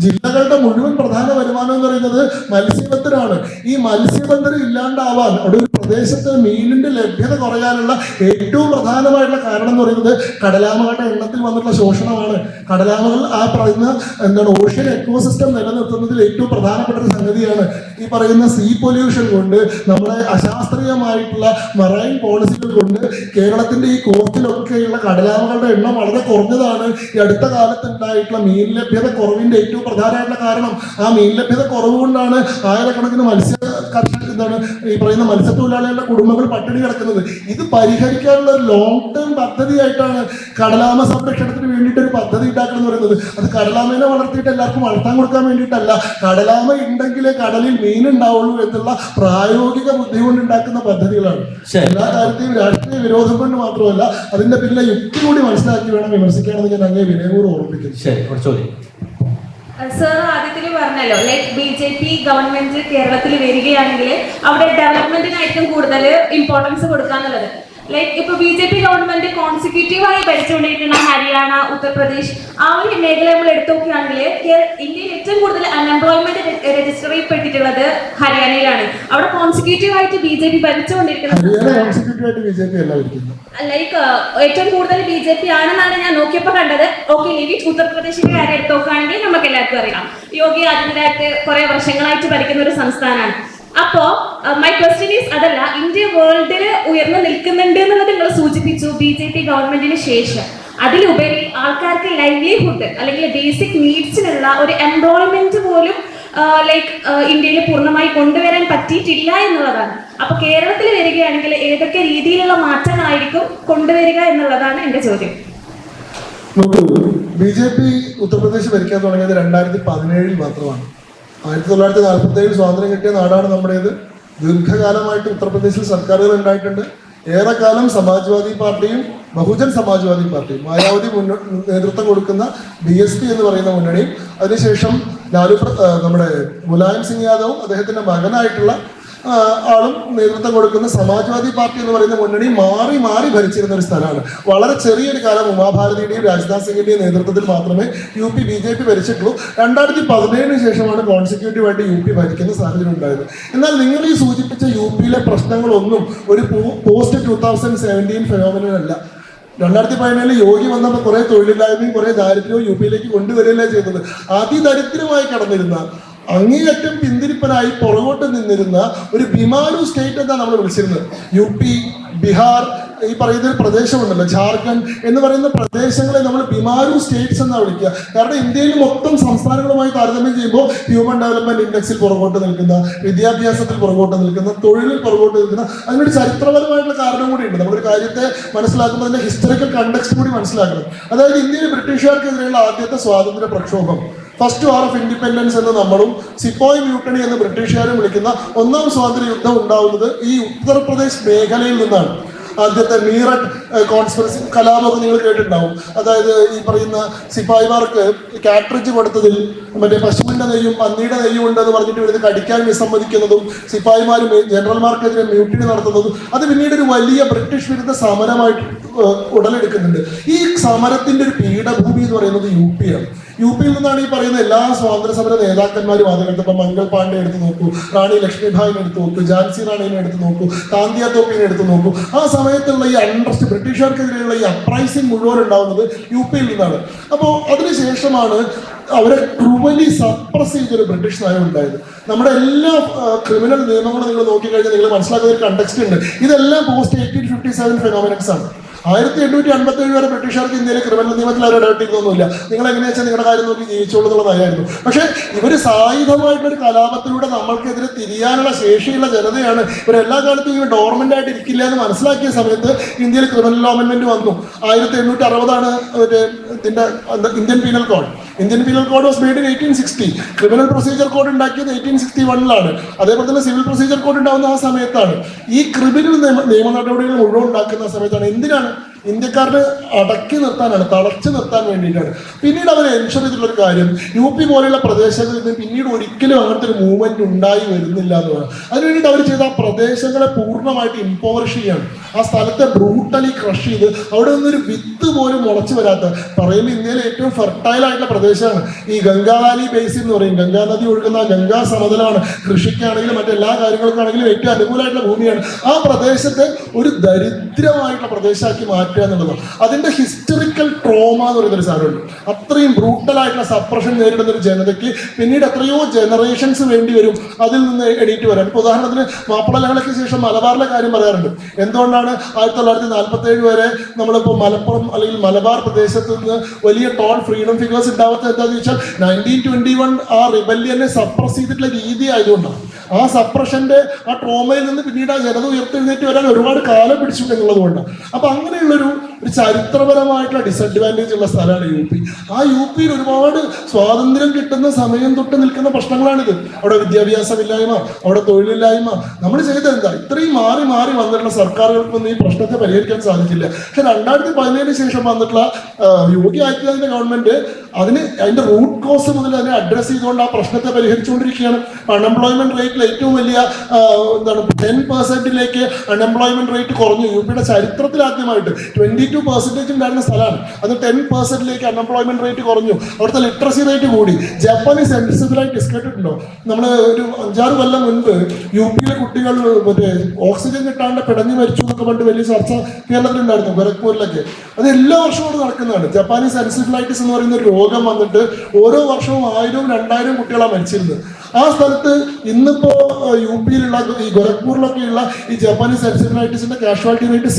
ജില്ലകളുടെ മുഴുവൻ പ്രധാന വരുമാനം എന്ന് പറയുന്നത് മത്സ്യബന്ധനമാണ്. ഈ മത്സ്യബന്ധനം ഇല്ലാണ്ടാവാൻ, അവിടെ ഒരു പ്രദേശത്ത് മീനിന്റെ ലഭ്യത കുറയാനുള്ള ഏറ്റവും പ്രധാനമായിട്ടുള്ള കാരണം എന്ന് പറയുന്നത് കടലാമകളുടെ എണ്ണത്തിൽ വന്നിട്ടുള്ള ശോഷണമാണ്. കടലാമകൾ ആ പറയുന്ന എന്താണ് ഓഷ്യൻ എക്കോസിസ്റ്റം നിലനിർത്തുന്നതിൽ ഏറ്റവും പ്രധാനപ്പെട്ട ഒരു സംഗതിയാണ്. ഈ പറയുന്ന സീ പൊല്യൂഷൻ കൊണ്ട്, നമ്മുടെ അശാസ്ത്രീയമായിട്ടുള്ള മറൈൻ പോളിസികൾ കൊണ്ട് കേരളത്തിന്റെ ഈ കോസ്റ്റിലൊക്കെയുള്ള കടലാമകളുടെ എണ്ണം വളരെ കുറഞ്ഞതാണ്. ഈ അടുത്ത കാലത്ത് ഉണ്ടായിട്ടുള്ള മീൻ ലഭ്യത കുറവിന്റെ ഏറ്റവും പ്രധാനമായിട്ടുള്ള കാരണം ആ മീൻ ലഭ്യത കുറവ് കൊണ്ടാണ് ആയിരക്കണക്കിന് എന്താണ് ഈ പറയുന്ന മത്സ്യത്തൊഴിലാളികളുടെ കുടുംബങ്ങൾ പട്ടിണി കിടക്കുന്നത്. ഇത് പരിഹരിക്കാനുള്ള ഒരു ലോങ് ടേം പദ്ധതിയായിട്ടാണ് കടലാമ സംരക്ഷണത്തിന് വേണ്ടിയിട്ട് ഒരു പദ്ധതി ഉണ്ടാക്കണം എന്ന് പറയുന്നത്. അത് കടലാമേനെ വളർത്തിയിട്ട് എല്ലാവർക്കും വളർത്താൻ കൊടുക്കാൻ വേണ്ടിയിട്ടല്ല, കടലാമ ഉണ്ടെങ്കിലേ കടലിൽ മീൻ ഉണ്ടാവുള്ളൂ എന്നുള്ള പ്രായോഗിക ബുദ്ധി കൊണ്ട് ഉണ്ടാക്കുന്ന പദ്ധതികളാണ്. എല്ലാ കാര്യത്തെയും രാഷ്ട്രീയ വിരോധം കൊണ്ട് മാത്രമല്ല, അതിന്റെ പിന്നിലെ യുക്തി കൂടി മനസ്സിലാക്കി വേണം വിമർശിക്കാണെന്ന് ഞാൻ അങ്ങേ വിനയപൂർവ്വം ഓർമ്മിക്കുന്നു. സർ ആദ്യത്തിൽ പറഞ്ഞല്ലോ, ലൈക്ക് BJP ഗവൺമെന്റ് കേരളത്തിൽ വരികയാണെങ്കിൽ അവിടെ ഡെവലപ്മെന്റിനായിരിക്കും കൂടുതൽ ഇമ്പോർട്ടൻസ് കൊടുക്കാന്നുള്ളത്. ലൈക്ക് ഇപ്പൊ BJP ഗവൺമെന്റ് കോൺസിക്യൂട്ടീവായി ഭരിച്ചുകൊണ്ടിരിക്കുന്ന ഹരിയാന, ഉത്തർപ്രദേശ് ആ ഒരു മേഖല നമ്മൾ എടുത്തു നോക്കുകയാണെങ്കിൽ ഇന്ത്യയിൽ ഏറ്റവും കൂടുതൽ അൺഎംപ്ലോയ്മെന്റ് രജിസ്റ്റർ ചെയ്യപ്പെട്ടിട്ടുള്ളത് ഹരിയാനയിലാണ്. അവിടെ കോൺസിക്യൂട്ടീവായിട്ട് BJP ഭരിച്ചുകൊണ്ടിരിക്കുന്നത്. ലൈക്ക് ഏറ്റവും കൂടുതൽ BJP ആണെന്നാണ് ഞാൻ നോക്കിയപ്പോൾ കണ്ടത്. ഓക്കെ, ഉത്തർപ്രദേശിന്റെ കാര്യം എടുത്ത് നോക്കുകയാണെങ്കിൽ നമുക്ക് എല്ലാവർക്കും അറിയാം, യോഗി ആദിത്യനാഥ് കുറെ വർഷങ്ങളായിട്ട് ഭരിക്കുന്ന ഒരു സംസ്ഥാനമാണ്. അപ്പോ മൈ ക്വസ്റ്റ്യൻ ഈസ് അതല്ല, ഇന്ത്യ വേൾഡിൽ ഉയർന്നു നിൽക്കുന്നുണ്ട് എന്നുള്ളത് നിങ്ങൾ സൂചിപ്പിച്ചു BJP ഗവൺമെന്റിന് ശേഷം. അതിലുപരി ആൾക്കാർക്ക് ലൈവ്ലിഹുഡ് അല്ലെങ്കിൽ ബേസിക് നീഡ്സിനുള്ള ഒരു എംപ്ലോയ്മെന്റ് പോലും ഇന്ത്യയിൽ പൂർണ്ണമായി കൊണ്ടുവരാൻ പറ്റിയിട്ടില്ല എന്നുള്ളതാണ്. അപ്പൊ കേരളത്തിൽ വരികയാണെങ്കിൽ ഏതൊക്കെ രീതിയിലുള്ള മാറ്റങ്ങളായിരിക്കും കൊണ്ടുവരിക എന്നുള്ളതാണ് എന്റെ ചോദ്യം. നോക്കൂ, BJP ഉത്തർപ്രദേശ് ഭരിക്കാൻ തുടങ്ങിയത് 2017 മാത്രമാണ്. 1947 സ്വാതന്ത്ര്യം കിട്ടിയ നാടാണ് നമ്മുടേത്. ദീർഘകാലമായിട്ട് ഉത്തർപ്രദേശിൽ സർക്കാരുകൾ ഉണ്ടായിട്ടുണ്ട്. ഏറെക്കാലം സമാജ്വാദി പാർട്ടിയും ബഹുജൻ സമാജ്വാദി പാർട്ടിയും മായാവതി നേതൃത്വം കൊടുക്കുന്ന BSP എന്ന് പറയുന്ന മുന്നണിയും അതിനുശേഷം നമ്മുടെ മുലായം സിംഗ് യാദവും അദ്ദേഹത്തിന്റെ മകനായിട്ടുള്ള ആളും നേതൃത്വം കൊടുക്കുന്ന സമാജ്വാദി പാർട്ടി എന്ന് പറയുന്ന മുന്നണി മാറി മാറി ഭരിച്ചിരുന്ന ഒരു സ്ഥലമാണ്. വളരെ ചെറിയൊരു കാലം ഉമാഭാരതിയുടെയും രാജ്നാഥ് സിംഗിന്റെയും നേതൃത്വത്തിൽ മാത്രമേ UP BJP ഭരിച്ചിട്ടുള്ളൂ. 2017 ശേഷമാണ് കോൺസിക്യൂട്ടീവായിട്ട് UP ഭരിക്കുന്ന സാഹചര്യം ഉണ്ടായത്. എന്നാൽ നിങ്ങൾ ഈ സൂചിപ്പിച്ച UPയിലെ പ്രശ്നങ്ങളൊന്നും ഒരു പോസ്റ്റ് 2017 ഫെനോമിനൽ അല്ല. 2017 യോഗി വന്നപ്പോൾ കുറെ തൊഴിലില്ലായ്മയും കുറെ ദാരിദ്ര്യവും UPയിലേക്ക് കൊണ്ടുവരികയല്ലേ ചെയ്തത്. അതിദരിദ്രമായി കടന്നിരുന്ന, അങ്ങേയറ്റം പിന്തിരിപ്പനായി പുറകോട്ട് നിന്നിരുന്ന ഒരു ബിമാരു സ്റ്റേറ്റ് എന്നാണ് നമ്മൾ വിളിച്ചിരുന്നത്. UP, ബീഹാർ, ഈ പറയുന്ന ഒരു പ്രദേശമുണ്ടല്ലോ ജാർഖണ്ഡ് എന്ന് പറയുന്ന പ്രദേശങ്ങളെ നമ്മൾ ബിമാരു സ്റ്റേറ്റ്സ് എന്നാണ് വിളിക്കുക. കാരണം ഇന്ത്യയിൽ മൊത്തം സംസ്ഥാനങ്ങളുമായി താരതമ്യം ചെയ്യുമ്പോൾ ഹ്യൂമൻ ഡെവലപ്മെന്റ് ഇൻഡെക്സിൽ പുറകോട്ട് നിൽക്കുന്ന, വിദ്യാഭ്യാസത്തിൽ പുറകോട്ട് നിൽക്കുന്ന, തൊഴിലിൽ പുറകോട്ട് നിൽക്കുന്ന, അതിനൊരു ചരിത്രപരമായിട്ടുള്ള കാരണം കൂടി ഉണ്ട്. നമ്മളൊരു കാര്യത്തെ മനസ്സിലാക്കുമ്പോൾ അതിന്റെ ഹിസ്റ്ററിക്കൽ കണ്ടക്സ്റ്റ് കൂടി മനസ്സിലാക്കണം. അതായത് ഇന്ത്യയിൽ ബ്രിട്ടീഷുകാർക്കെതിരെയുള്ള ആദ്യത്തെ സ്വാതന്ത്ര്യ പ്രക്ഷോഭം, ഫസ്റ്റ് വാർ ഓഫ് ഇൻഡിപെൻഡൻസ് എന്ന് നമ്മളും സിപ്പോയ് മ്യൂട്ടണി എന്ന് ബ്രിട്ടീഷുകാരും വിളിക്കുന്ന ഒന്നാം സ്വാതന്ത്ര്യ യുദ്ധം ഉണ്ടാവുന്നത് ഈ ഉത്തർപ്രദേശ് മേഖലയിൽ നിന്നാണ്. ആദ്യത്തെ മീററ്റ് കോൺസ്പിറസി കലാപമൊക്കെ നിങ്ങൾ കേട്ടിട്ടുണ്ടാവും. അതായത് ഈ പറയുന്ന സിപ്പായിമാർക്ക് കാട്രിഡ്ജ് കൊടുത്തതിൽ മറ്റേ പശുവിന്റെ നെയ്യും പന്നിയുടെ നെയ്യും ഉണ്ടെന്ന് പറഞ്ഞിട്ട് ഇവിടുന്ന് കടിക്കാൻ വിസമ്മതിക്കുന്നതും സിപ്പായിമാരും ജനറൽമാർക്കെതിരെ മ്യൂട്ടിനി നടത്തുന്നതും അത് പിന്നീട് ഒരു വലിയ ബ്രിട്ടീഷ് വിരുദ്ധ സമരമായിട്ട് ഉടലെടുക്കുന്നുണ്ട്. ഈ സമരത്തിന്റെ ഒരു പീഠഭൂമി എന്ന് പറയുന്നത് UPയാണ്. UPയിൽ നിന്നാണ് ഈ പറയുന്ന എല്ലാ സ്വാതന്ത്ര്യ സമര നേതാക്കന്മാരും അതിനടുത്ത്. ഇപ്പം മംഗൾ പാണ്ഡെ എടുത്ത് നോക്കൂ, റാണി ലക്ഷ്മിഭായിനെ എടുത്ത് നോക്കൂ, ഝാൻസി റാണിനെ എടുത്ത് നോക്കൂ, താന്തിയ തോപ്പിനെ എടുത്ത് നോക്കൂ. ആ സമയത്തുള്ള ഈ അൺട്രസ്റ്റ്, ബ്രിട്ടീഷുകാർക്കെതിരെയുള്ള ഈ അപ്രൈസിംഗ് മുഴുവൻ ഉണ്ടാവുന്നത് UPയിൽ നിന്നാണ്. അപ്പോൾ അതിനുശേഷമാണ് അവരെ ക്രൂവലി സപ്രസ് ചെയ്തൊരു ബ്രിട്ടീഷ് നയം ഉണ്ടായത്. നമ്മുടെ എല്ലാ ക്രിമിനൽ നിയമങ്ങളും നിങ്ങൾ നോക്കിക്കഴിഞ്ഞാൽ നിങ്ങൾ മനസ്സിലാക്കുന്ന ഒരു കണ്ടക്സ്റ്റ് ഉണ്ട്. ഇതെല്ലാം പോസ്റ്റ് 1857 ഫെനോമിനക്സ് ആണ്. 1857 വരെ ബ്രിട്ടീഷുകാർക്ക് ഇന്ത്യയിലെ ക്രിമിനൽ നിയമത്തിൽ അവർ ഇടപെട്ടിരുന്നൊന്നുമില്ല. നിങ്ങൾ എങ്ങനെയാ വെച്ചാൽ നിങ്ങളുടെ കാര്യം നോക്കി ജീവിച്ചോളൂ എന്നുള്ളതായിരുന്നു. പക്ഷേ ഇവർ സായുധമായിട്ടൊരു കലാപത്തിലൂടെ നമ്മൾക്കെതിരെ തിരിയാനുള്ള ശേഷിയുള്ള ജനതയാണ്. ഇവരെല്ലാ കാലത്തും ഇവർ ഡോർമെന്റ് ആയിട്ട് ഇരിക്കില്ല എന്ന് മനസ്സിലാക്കിയ സമയത്ത് ഇന്ത്യയിൽ ക്രിമിനൽ ലോ അമെന്റ്മെന്റ് വന്നു. 1860 ഇതിന്റെ Indian penal code. Indian penal code was made in 1860. Criminal procedure code ഉണ്ടാക്കിയത് 1861 അതേപോലെ തന്നെ സിവിൽ പ്രൊസീജിയർ കോഡ് ഉണ്ടാവുന്ന ആ സമയത്താണ്. ഈ ക്രിമിനൽ നിയമ നടപടികൾ മുഴുവൻ ഉണ്ടാക്കുന്ന സമയത്താണ്. എന്തിനാണ്? ഇന്ത്യക്കാരനെ അടക്കി നിർത്താനാണ്, തളച്ചു നിർത്താൻ വേണ്ടിയിട്ടാണ്. പിന്നീട് അവർ എൻഷുർ ചെയ്തിട്ടുള്ളൊരു കാര്യം, UP പോലെയുള്ള പ്രദേശങ്ങളിൽ നിന്ന് പിന്നീട് ഒരിക്കലും അങ്ങനത്തെ ഒരു മൂവ്മെന്റ് ഉണ്ടായി വരുന്നില്ല എന്നുള്ളതാണ്. അതിനുവേണ്ടിയിട്ട് അവർ ചെയ്ത ആ പ്രദേശങ്ങളെ പൂർണ്ണമായിട്ട് ഇംപോവറിഷ് ചെയ്യാണ്. ആ സ്ഥലത്തെ ബ്രൂട്ടലി ക്രഷ് ചെയ്ത് അവിടെ നിന്നൊരു വിത്ത് പോലും മുളച്ചു വരാത്ത, പറയുമ്പോൾ ഇന്ത്യയിലെ ഏറ്റവും ഫെർട്ടൈൽ ആയിട്ടുള്ള പ്രദേശമാണ് ഈ ഗംഗാ വാലി ബേസിൻ എന്ന് പറയും. ഗംഗാ നദി ഒഴുകുന്ന ഗംഗാ സമതലമാണ്. കൃഷിക്കാണെങ്കിലും മറ്റെല്ലാ കാര്യങ്ങൾക്കാണെങ്കിലും ഏറ്റവും അനുകൂലമായിട്ടുള്ള ഭൂമിയാണ്. ആ പ്രദേശത്തെ ഒരു ദരിദ്രമായിട്ടുള്ള പ്രദേശമാക്കി മാറ്റുക എന്നുള്ളത് അതിന്റെ ഹിസ്റ്ററിക്കൽ ട്രോമ എന്ന് പറയുന്നൊരു സാധനമുണ്ട്. അത്രയും ബ്രൂട്ടലായിട്ടുള്ള സപ്രഷൻ നേരിടുന്ന ഒരു ജനതയ്ക്ക് പിന്നീട് എത്രയോ ജനറേഷൻസ് വേണ്ടി വരും അതിൽ നിന്ന് എണീറ്റ് വരാൻ. ഇപ്പോൾ ഉദാഹരണത്തിന് മാപ്പിള ലഹളയ്ക്ക് ശേഷം മലബാറിലെ കാര്യം പറയാറുണ്ട്. എന്തുകൊണ്ടാണ് 1947 വരെ നമ്മളിപ്പോൾ മലപ്പുറം അല്ലെങ്കിൽ മലബാർ പ്രദേശത്ത് നിന്ന് വലിയ ടോൾ ഫ്രീഡം ഫിഗേഴ്സ് ഉണ്ടാവാത്ത എന്താണെന്ന് ചോദിച്ചാൽ 1921 ആ റിബല്യനെ സപ്രസ് ചെയ്തിട്ടുള്ള രീതി ആയതുകൊണ്ടാണ്. ആ സപ്രഷന്റെ ആ ട്രോമയിൽ നിന്ന് പിന്നീട് ആ ജനത ഉയർത്തെഴുന്നേറ്റ് വരാൻ ഒരുപാട് കാലം പിടിച്ചു എന്നുള്ളത് കൊണ്ടാണ്. അപ്പൊ അങ്ങനെയുള്ളൊരു ചരിത്രപരമായിട്ടുള്ള ഡിസഡ്വാൻറ്റേജ് ഉള്ള സ്ഥലമാണ് UP. ആ UPയിൽ ഒരുപാട് സ്വാതന്ത്ര്യം കിട്ടുന്ന സമയം തൊട്ട് നിൽക്കുന്ന പ്രശ്നങ്ങളാണിത്. അവിടെ വിദ്യാഭ്യാസമില്ലായ്മ, അവിടെ തൊഴിലില്ലായ്മ. നമ്മൾ ചെയ്ത എന്താ? ഇത്രയും മാറി മാറി വന്നിട്ടുള്ള സർക്കാരുകൾക്കൊന്നും ഈ പ്രശ്നത്തെ പരിഹരിക്കാൻ സാധിക്കില്ല. പക്ഷെ 2017 ശേഷം വന്നിട്ടുള്ള യോഗി ആദിത്യനാഥിന്റെ ഗവൺമെന്റ് അതിന്റെ റൂട്ട് കോസ് മുതൽ അതിനെ അഡ്രസ് ചെയ്തുകൊണ്ട് ആ പ്രശ്നത്തെ പരിഹരിച്ചുകൊണ്ടിരിക്കുകയാണ്. അൺഎംപ്ലോയ്മെന്റ് റേറ്റിൽ ഏറ്റവും വലിയ 10% അൺഎംപ്ലോയ്മെന്റ് റേറ്റ് കുറഞ്ഞു. UPയുടെ ചരിത്രത്തിൽ ആദ്യമായിട്ട് 22% ഉണ്ടായിരുന്ന സ്ഥലമാണ് അത് 10% അൺഎംപ്ലോയ്മെന്റ് റേറ്റ് കുറഞ്ഞു. അവിടുത്തെ ലിറ്ററസി റേറ്റ് കൂടി. ജപ്പാനീസ് സെൻസിബിളായിട്ട് കേട്ടിട്ടുണ്ടോ? നമ്മൾ ഒരു 5-6 കൊല്ലം മുൻപ് UPയിലെ കുട്ടികൾ മറ്റേ ഓക്സിജൻ കിട്ടാണ്ട് പിടഞ്ഞു മരിച്ചു എന്നൊക്കെ പണ്ട് വലിയ ചർച്ച കേരളത്തിലുണ്ടായിരുന്നു, ഗോരഖ്പൂരിലൊക്കെ. അത് എല്ലാ വർഷവും നടക്കുന്നതാണ്. ജപ്പാനീസ് സെൻസിബിലൈറ്റിസ് എന്ന് പറയുന്ന ഒരു രോഗം വന്നിട്ട് ഓരോ വർഷവും 1000-2000 കുട്ടികളാണ് മരിച്ചിരുന്നത്. ആ സ്ഥലത്ത് ഇന്നിപ്പോ യു പിയിലുള്ള ഈ ഗോരഖ്പൂരിലൊക്കെയുള്ള ഈ ജപ്പാനീസ് എൻസെഫലൈറ്റിസിന്റെ കാഷ്വാലിറ്റി റേറ്റ്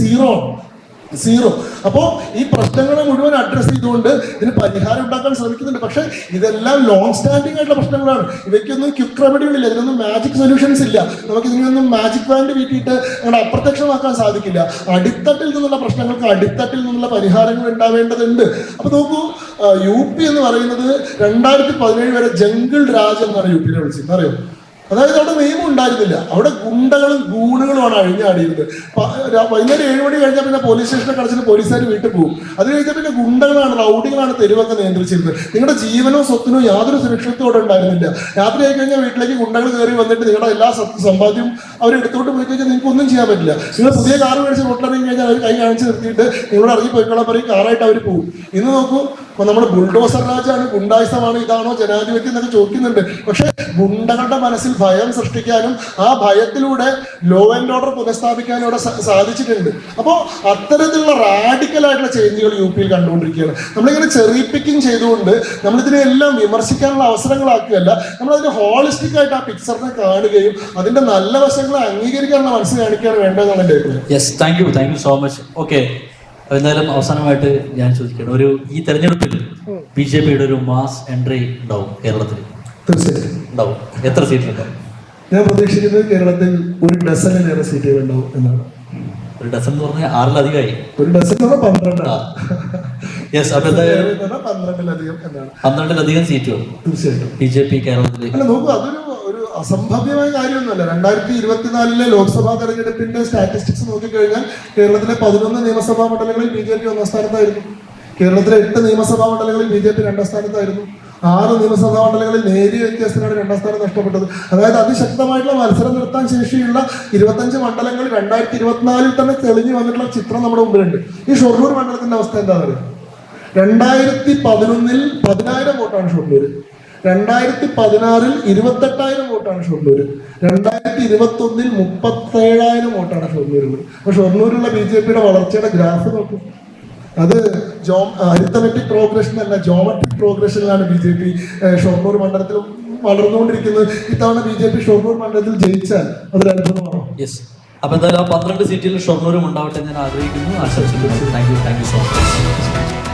0. അപ്പോൾ ഈ പ്രശ്നങ്ങളെ മുഴുവൻ അഡ്രസ് ചെയ്തുകൊണ്ട് ഇതിന് പരിഹാരം ഉണ്ടാക്കാൻ ശ്രമിക്കുന്നുണ്ട്. പക്ഷേ ഇതെല്ലാം ലോങ് സ്റ്റാൻഡിംഗ് ആയിട്ടുള്ള പ്രശ്നങ്ങളാണ്. ഇവയ്ക്കൊന്നും ക്വിക്ക് റെമഡികളില്ല, ഇതിനൊന്നും മാജിക് സൊല്യൂഷൻസ് ഇല്ല. നമുക്ക് ഇതിനൊന്നും മാജിക് ബാൻഡ് വീട്ടിയിട്ട് അങ്ങനെ അപ്രത്യക്ഷമാക്കാൻ സാധിക്കില്ല. അടിത്തട്ടിൽ നിന്നുള്ള പ്രശ്നങ്ങൾക്ക് അടിത്തട്ടിൽ നിന്നുള്ള പരിഹാരങ്ങൾ ഉണ്ടാവേണ്ടതുണ്ട്. അപ്പൊ നോക്കൂ, യു പി എന്ന് പറയുന്നത് 2017 വരെ ജംഗിൾ രാജ് എന്നാണ് യു പിനെ വിളിച്ചത്, അറിയോ? അതായത് അവിടെ നിയമം ഉണ്ടായിരുന്നില്ല, അവിടെ ഗുണ്ടകളും ഗൂണുകളുമാണ് അഴിഞ്ഞാടിയിരുന്നത്. വൈകുന്നേരം 7 മണി കഴിഞ്ഞാൽ പിന്നെ പോലീസ് സ്റ്റേഷനൊക്കെ അടച്ചിട്ട് പോലീസുകാർ വീട്ടിൽ പോകും. അത് കഴിഞ്ഞാൽ പിന്നെ ഗുണ്ടകളാണ്, റൗഡികളാണ് തെരുവൊക്കെ നിയന്ത്രിച്ചിരുന്നത്. നിങ്ങളുടെ ജീവനോ സ്വത്തിനോ യാതൊരു സുരക്ഷിതത്വം അവിടെ ഉണ്ടായിരുന്നില്ല. രാത്രി ആയി കഴിഞ്ഞാൽ വീട്ടിലേക്ക് ഗുണ്ടകൾ കയറി വന്നിട്ട് നിങ്ങളുടെ എല്ലാ സമ്പാദ്യവും അവർ എടുത്തോട്ട് പോയി കഴിഞ്ഞാൽ നിങ്ങൾക്ക് ഒന്നും ചെയ്യാൻ പറ്റില്ല. നിങ്ങൾ പുതിയ കാർ മേടിച്ച് റോട്ടിലിറങ്ങി കഴിഞ്ഞാൽ അവർ കൈ കാണിച്ച് നിർത്തിയിട്ട് നിങ്ങളോട് ഇറങ്ങി പോയിക്കോളാൻ പറയും, കാറായിട്ട് അവർ പോകും. ഇന്ന് നോക്കൂ, അപ്പൊ നമ്മുടെ ബുൾഡോസർ രാജാണ്, ഗുണ്ടായുസമാണ്, ഇതാണോ ജനാധിപത്യം എന്നൊക്കെ ചോദിക്കുന്നുണ്ട്. പക്ഷെ ഗുണ്ടകളുടെ മനസ്സിൽ ഭയം സൃഷ്ടിക്കാനും ആ ഭയത്തിലൂടെ ലോ ആൻഡ് ഓർഡർ പുനഃസ്ഥാപിക്കാനും ഇവിടെ സാധിച്ചിട്ടുണ്ട്. അപ്പോൾ അത്തരത്തിലുള്ള റാഡിക്കൽ ആയിട്ടുള്ള ചേഞ്ചുകൾ യു പിയിൽ കണ്ടുകൊണ്ടിരിക്കുകയാണ്. നമ്മളിങ്ങനെ ചെറി പിക്കിംഗ് ചെയ്തുകൊണ്ട് നമ്മളിതിനെല്ലാം വിമർശിക്കാനുള്ള അവസരങ്ങളാക്കുകയല്ല, നമ്മളതിന് ഹോളിസ്റ്റിക് ആയിട്ട് ആ പിക്ചറിനെ കാണുകയും അതിന്റെ നല്ല വശങ്ങളെ അംഗീകരിക്കാനുള്ള മനസ്സ് കാണിക്കുകയാണ് വേണ്ടതെന്നാണ് എൻ്റെ അഭിപ്രായം. Yes, thank you so much. Okay, എന്തായാലും അവസാനമായിട്ട് ഞാൻ ചോദിക്കണം, ഈ തെരഞ്ഞെടുപ്പിൽ BJPയുടെ ഒരു മാസ് എൻട്രി ഉണ്ടാവും കേരളത്തിൽ? തീർച്ചയായും ഉണ്ടാവും. എത്ര സീറ്റിലുണ്ടാവും? ഞാൻ പ്രതീക്ഷിക്കുന്നത് കേരളത്തിൽ 1 ഡസനിലേറെ സീറ്റുകൾ ഉണ്ടാവും എന്നാണ്. 1 ഡസൻ എന്ന് പറഞ്ഞാൽ 6-ലധികമായി. 1 ഡസൻ എന്ന് പറഞ്ഞാൽ 12. യെസ്, അപ്പൊ എന്തായാലും 12-ലധികം എന്നാണ്. 12-ലധികം സീറ്റുകൾ തീർച്ചയായിട്ടും BJP കേരളത്തിൽ. അല്ല നോക്കൂ, അതൊരു അസംഭവ്യമായ കാര്യമൊന്നുമല്ല. 2024 ലോക്സഭാ തെരഞ്ഞെടുപ്പിന്റെ സ്റ്റാറ്റിസ്റ്റിക്സ് നോക്കിക്കഴിഞ്ഞാൽ കേരളത്തിലെ 11 നിയമസഭാ മണ്ഡലങ്ങളിൽ BJP 1ാം സ്ഥാനത്തായിരുന്നു. കേരളത്തിലെ 8 നിയമസഭാ മണ്ഡലങ്ങളിൽ BJP 2ാം സ്ഥാനത്തായിരുന്നു. 6 നിയമസഭാ മണ്ഡലങ്ങളിൽ നേരിയ വ്യത്യാസത്തിനാണ് 2ാം സ്ഥാനം നഷ്ടപ്പെട്ടത്. അതായത് അതിശക്തമായിട്ടുള്ള മത്സരം നിർത്താൻ ശേഷിയുള്ള 25 മണ്ഡലങ്ങൾ 2024 തന്നെ തെളിഞ്ഞു വന്നിട്ടുള്ള ചിത്രം നമ്മുടെ മുമ്പിലുണ്ട്. ഈ ഷൊർണൂർ മണ്ഡലത്തിന്റെ അവസ്ഥ എന്താണെന്ന് അറിയാം? 2011 10,000 വോട്ടാണ് ഷൊർണൂർ. 2016 28,000 വോട്ടാണ് ഷൊർണൂർ. 2021 37,000 വോട്ടാണ് ഷൊർണൂരിൽ. അപ്പൊ ഷൊർണൂരിലുള്ള BJPയുടെ വളർച്ചയുടെ ഗ്രാഫ് നോക്കും. അത് അരിത്തമെറ്റിക് പ്രോഗ്രഷൻ അല്ല, ജോമെട്രിക് പ്രോഗ്രഷനിലാണ് BJP ഷൊർണൂർ മണ്ഡലത്തിൽ വളർന്നുകൊണ്ടിരിക്കുന്നത്. ഇത്തവണ BJP ഷൊർണൂർ മണ്ഡലത്തിൽ ജയിച്ചാൽ അതൊരു അത്ഭുതമാണോ? യെസ്, അപ്പൊ എന്തായാലും ആ 12 സീറ്റിൽ ഷൊർണൂരും ഉണ്ടാവട്ടെ ഞാൻ ആഗ്രഹിക്കുന്നു, ആശംസിക്കുന്നു. Thank you so much.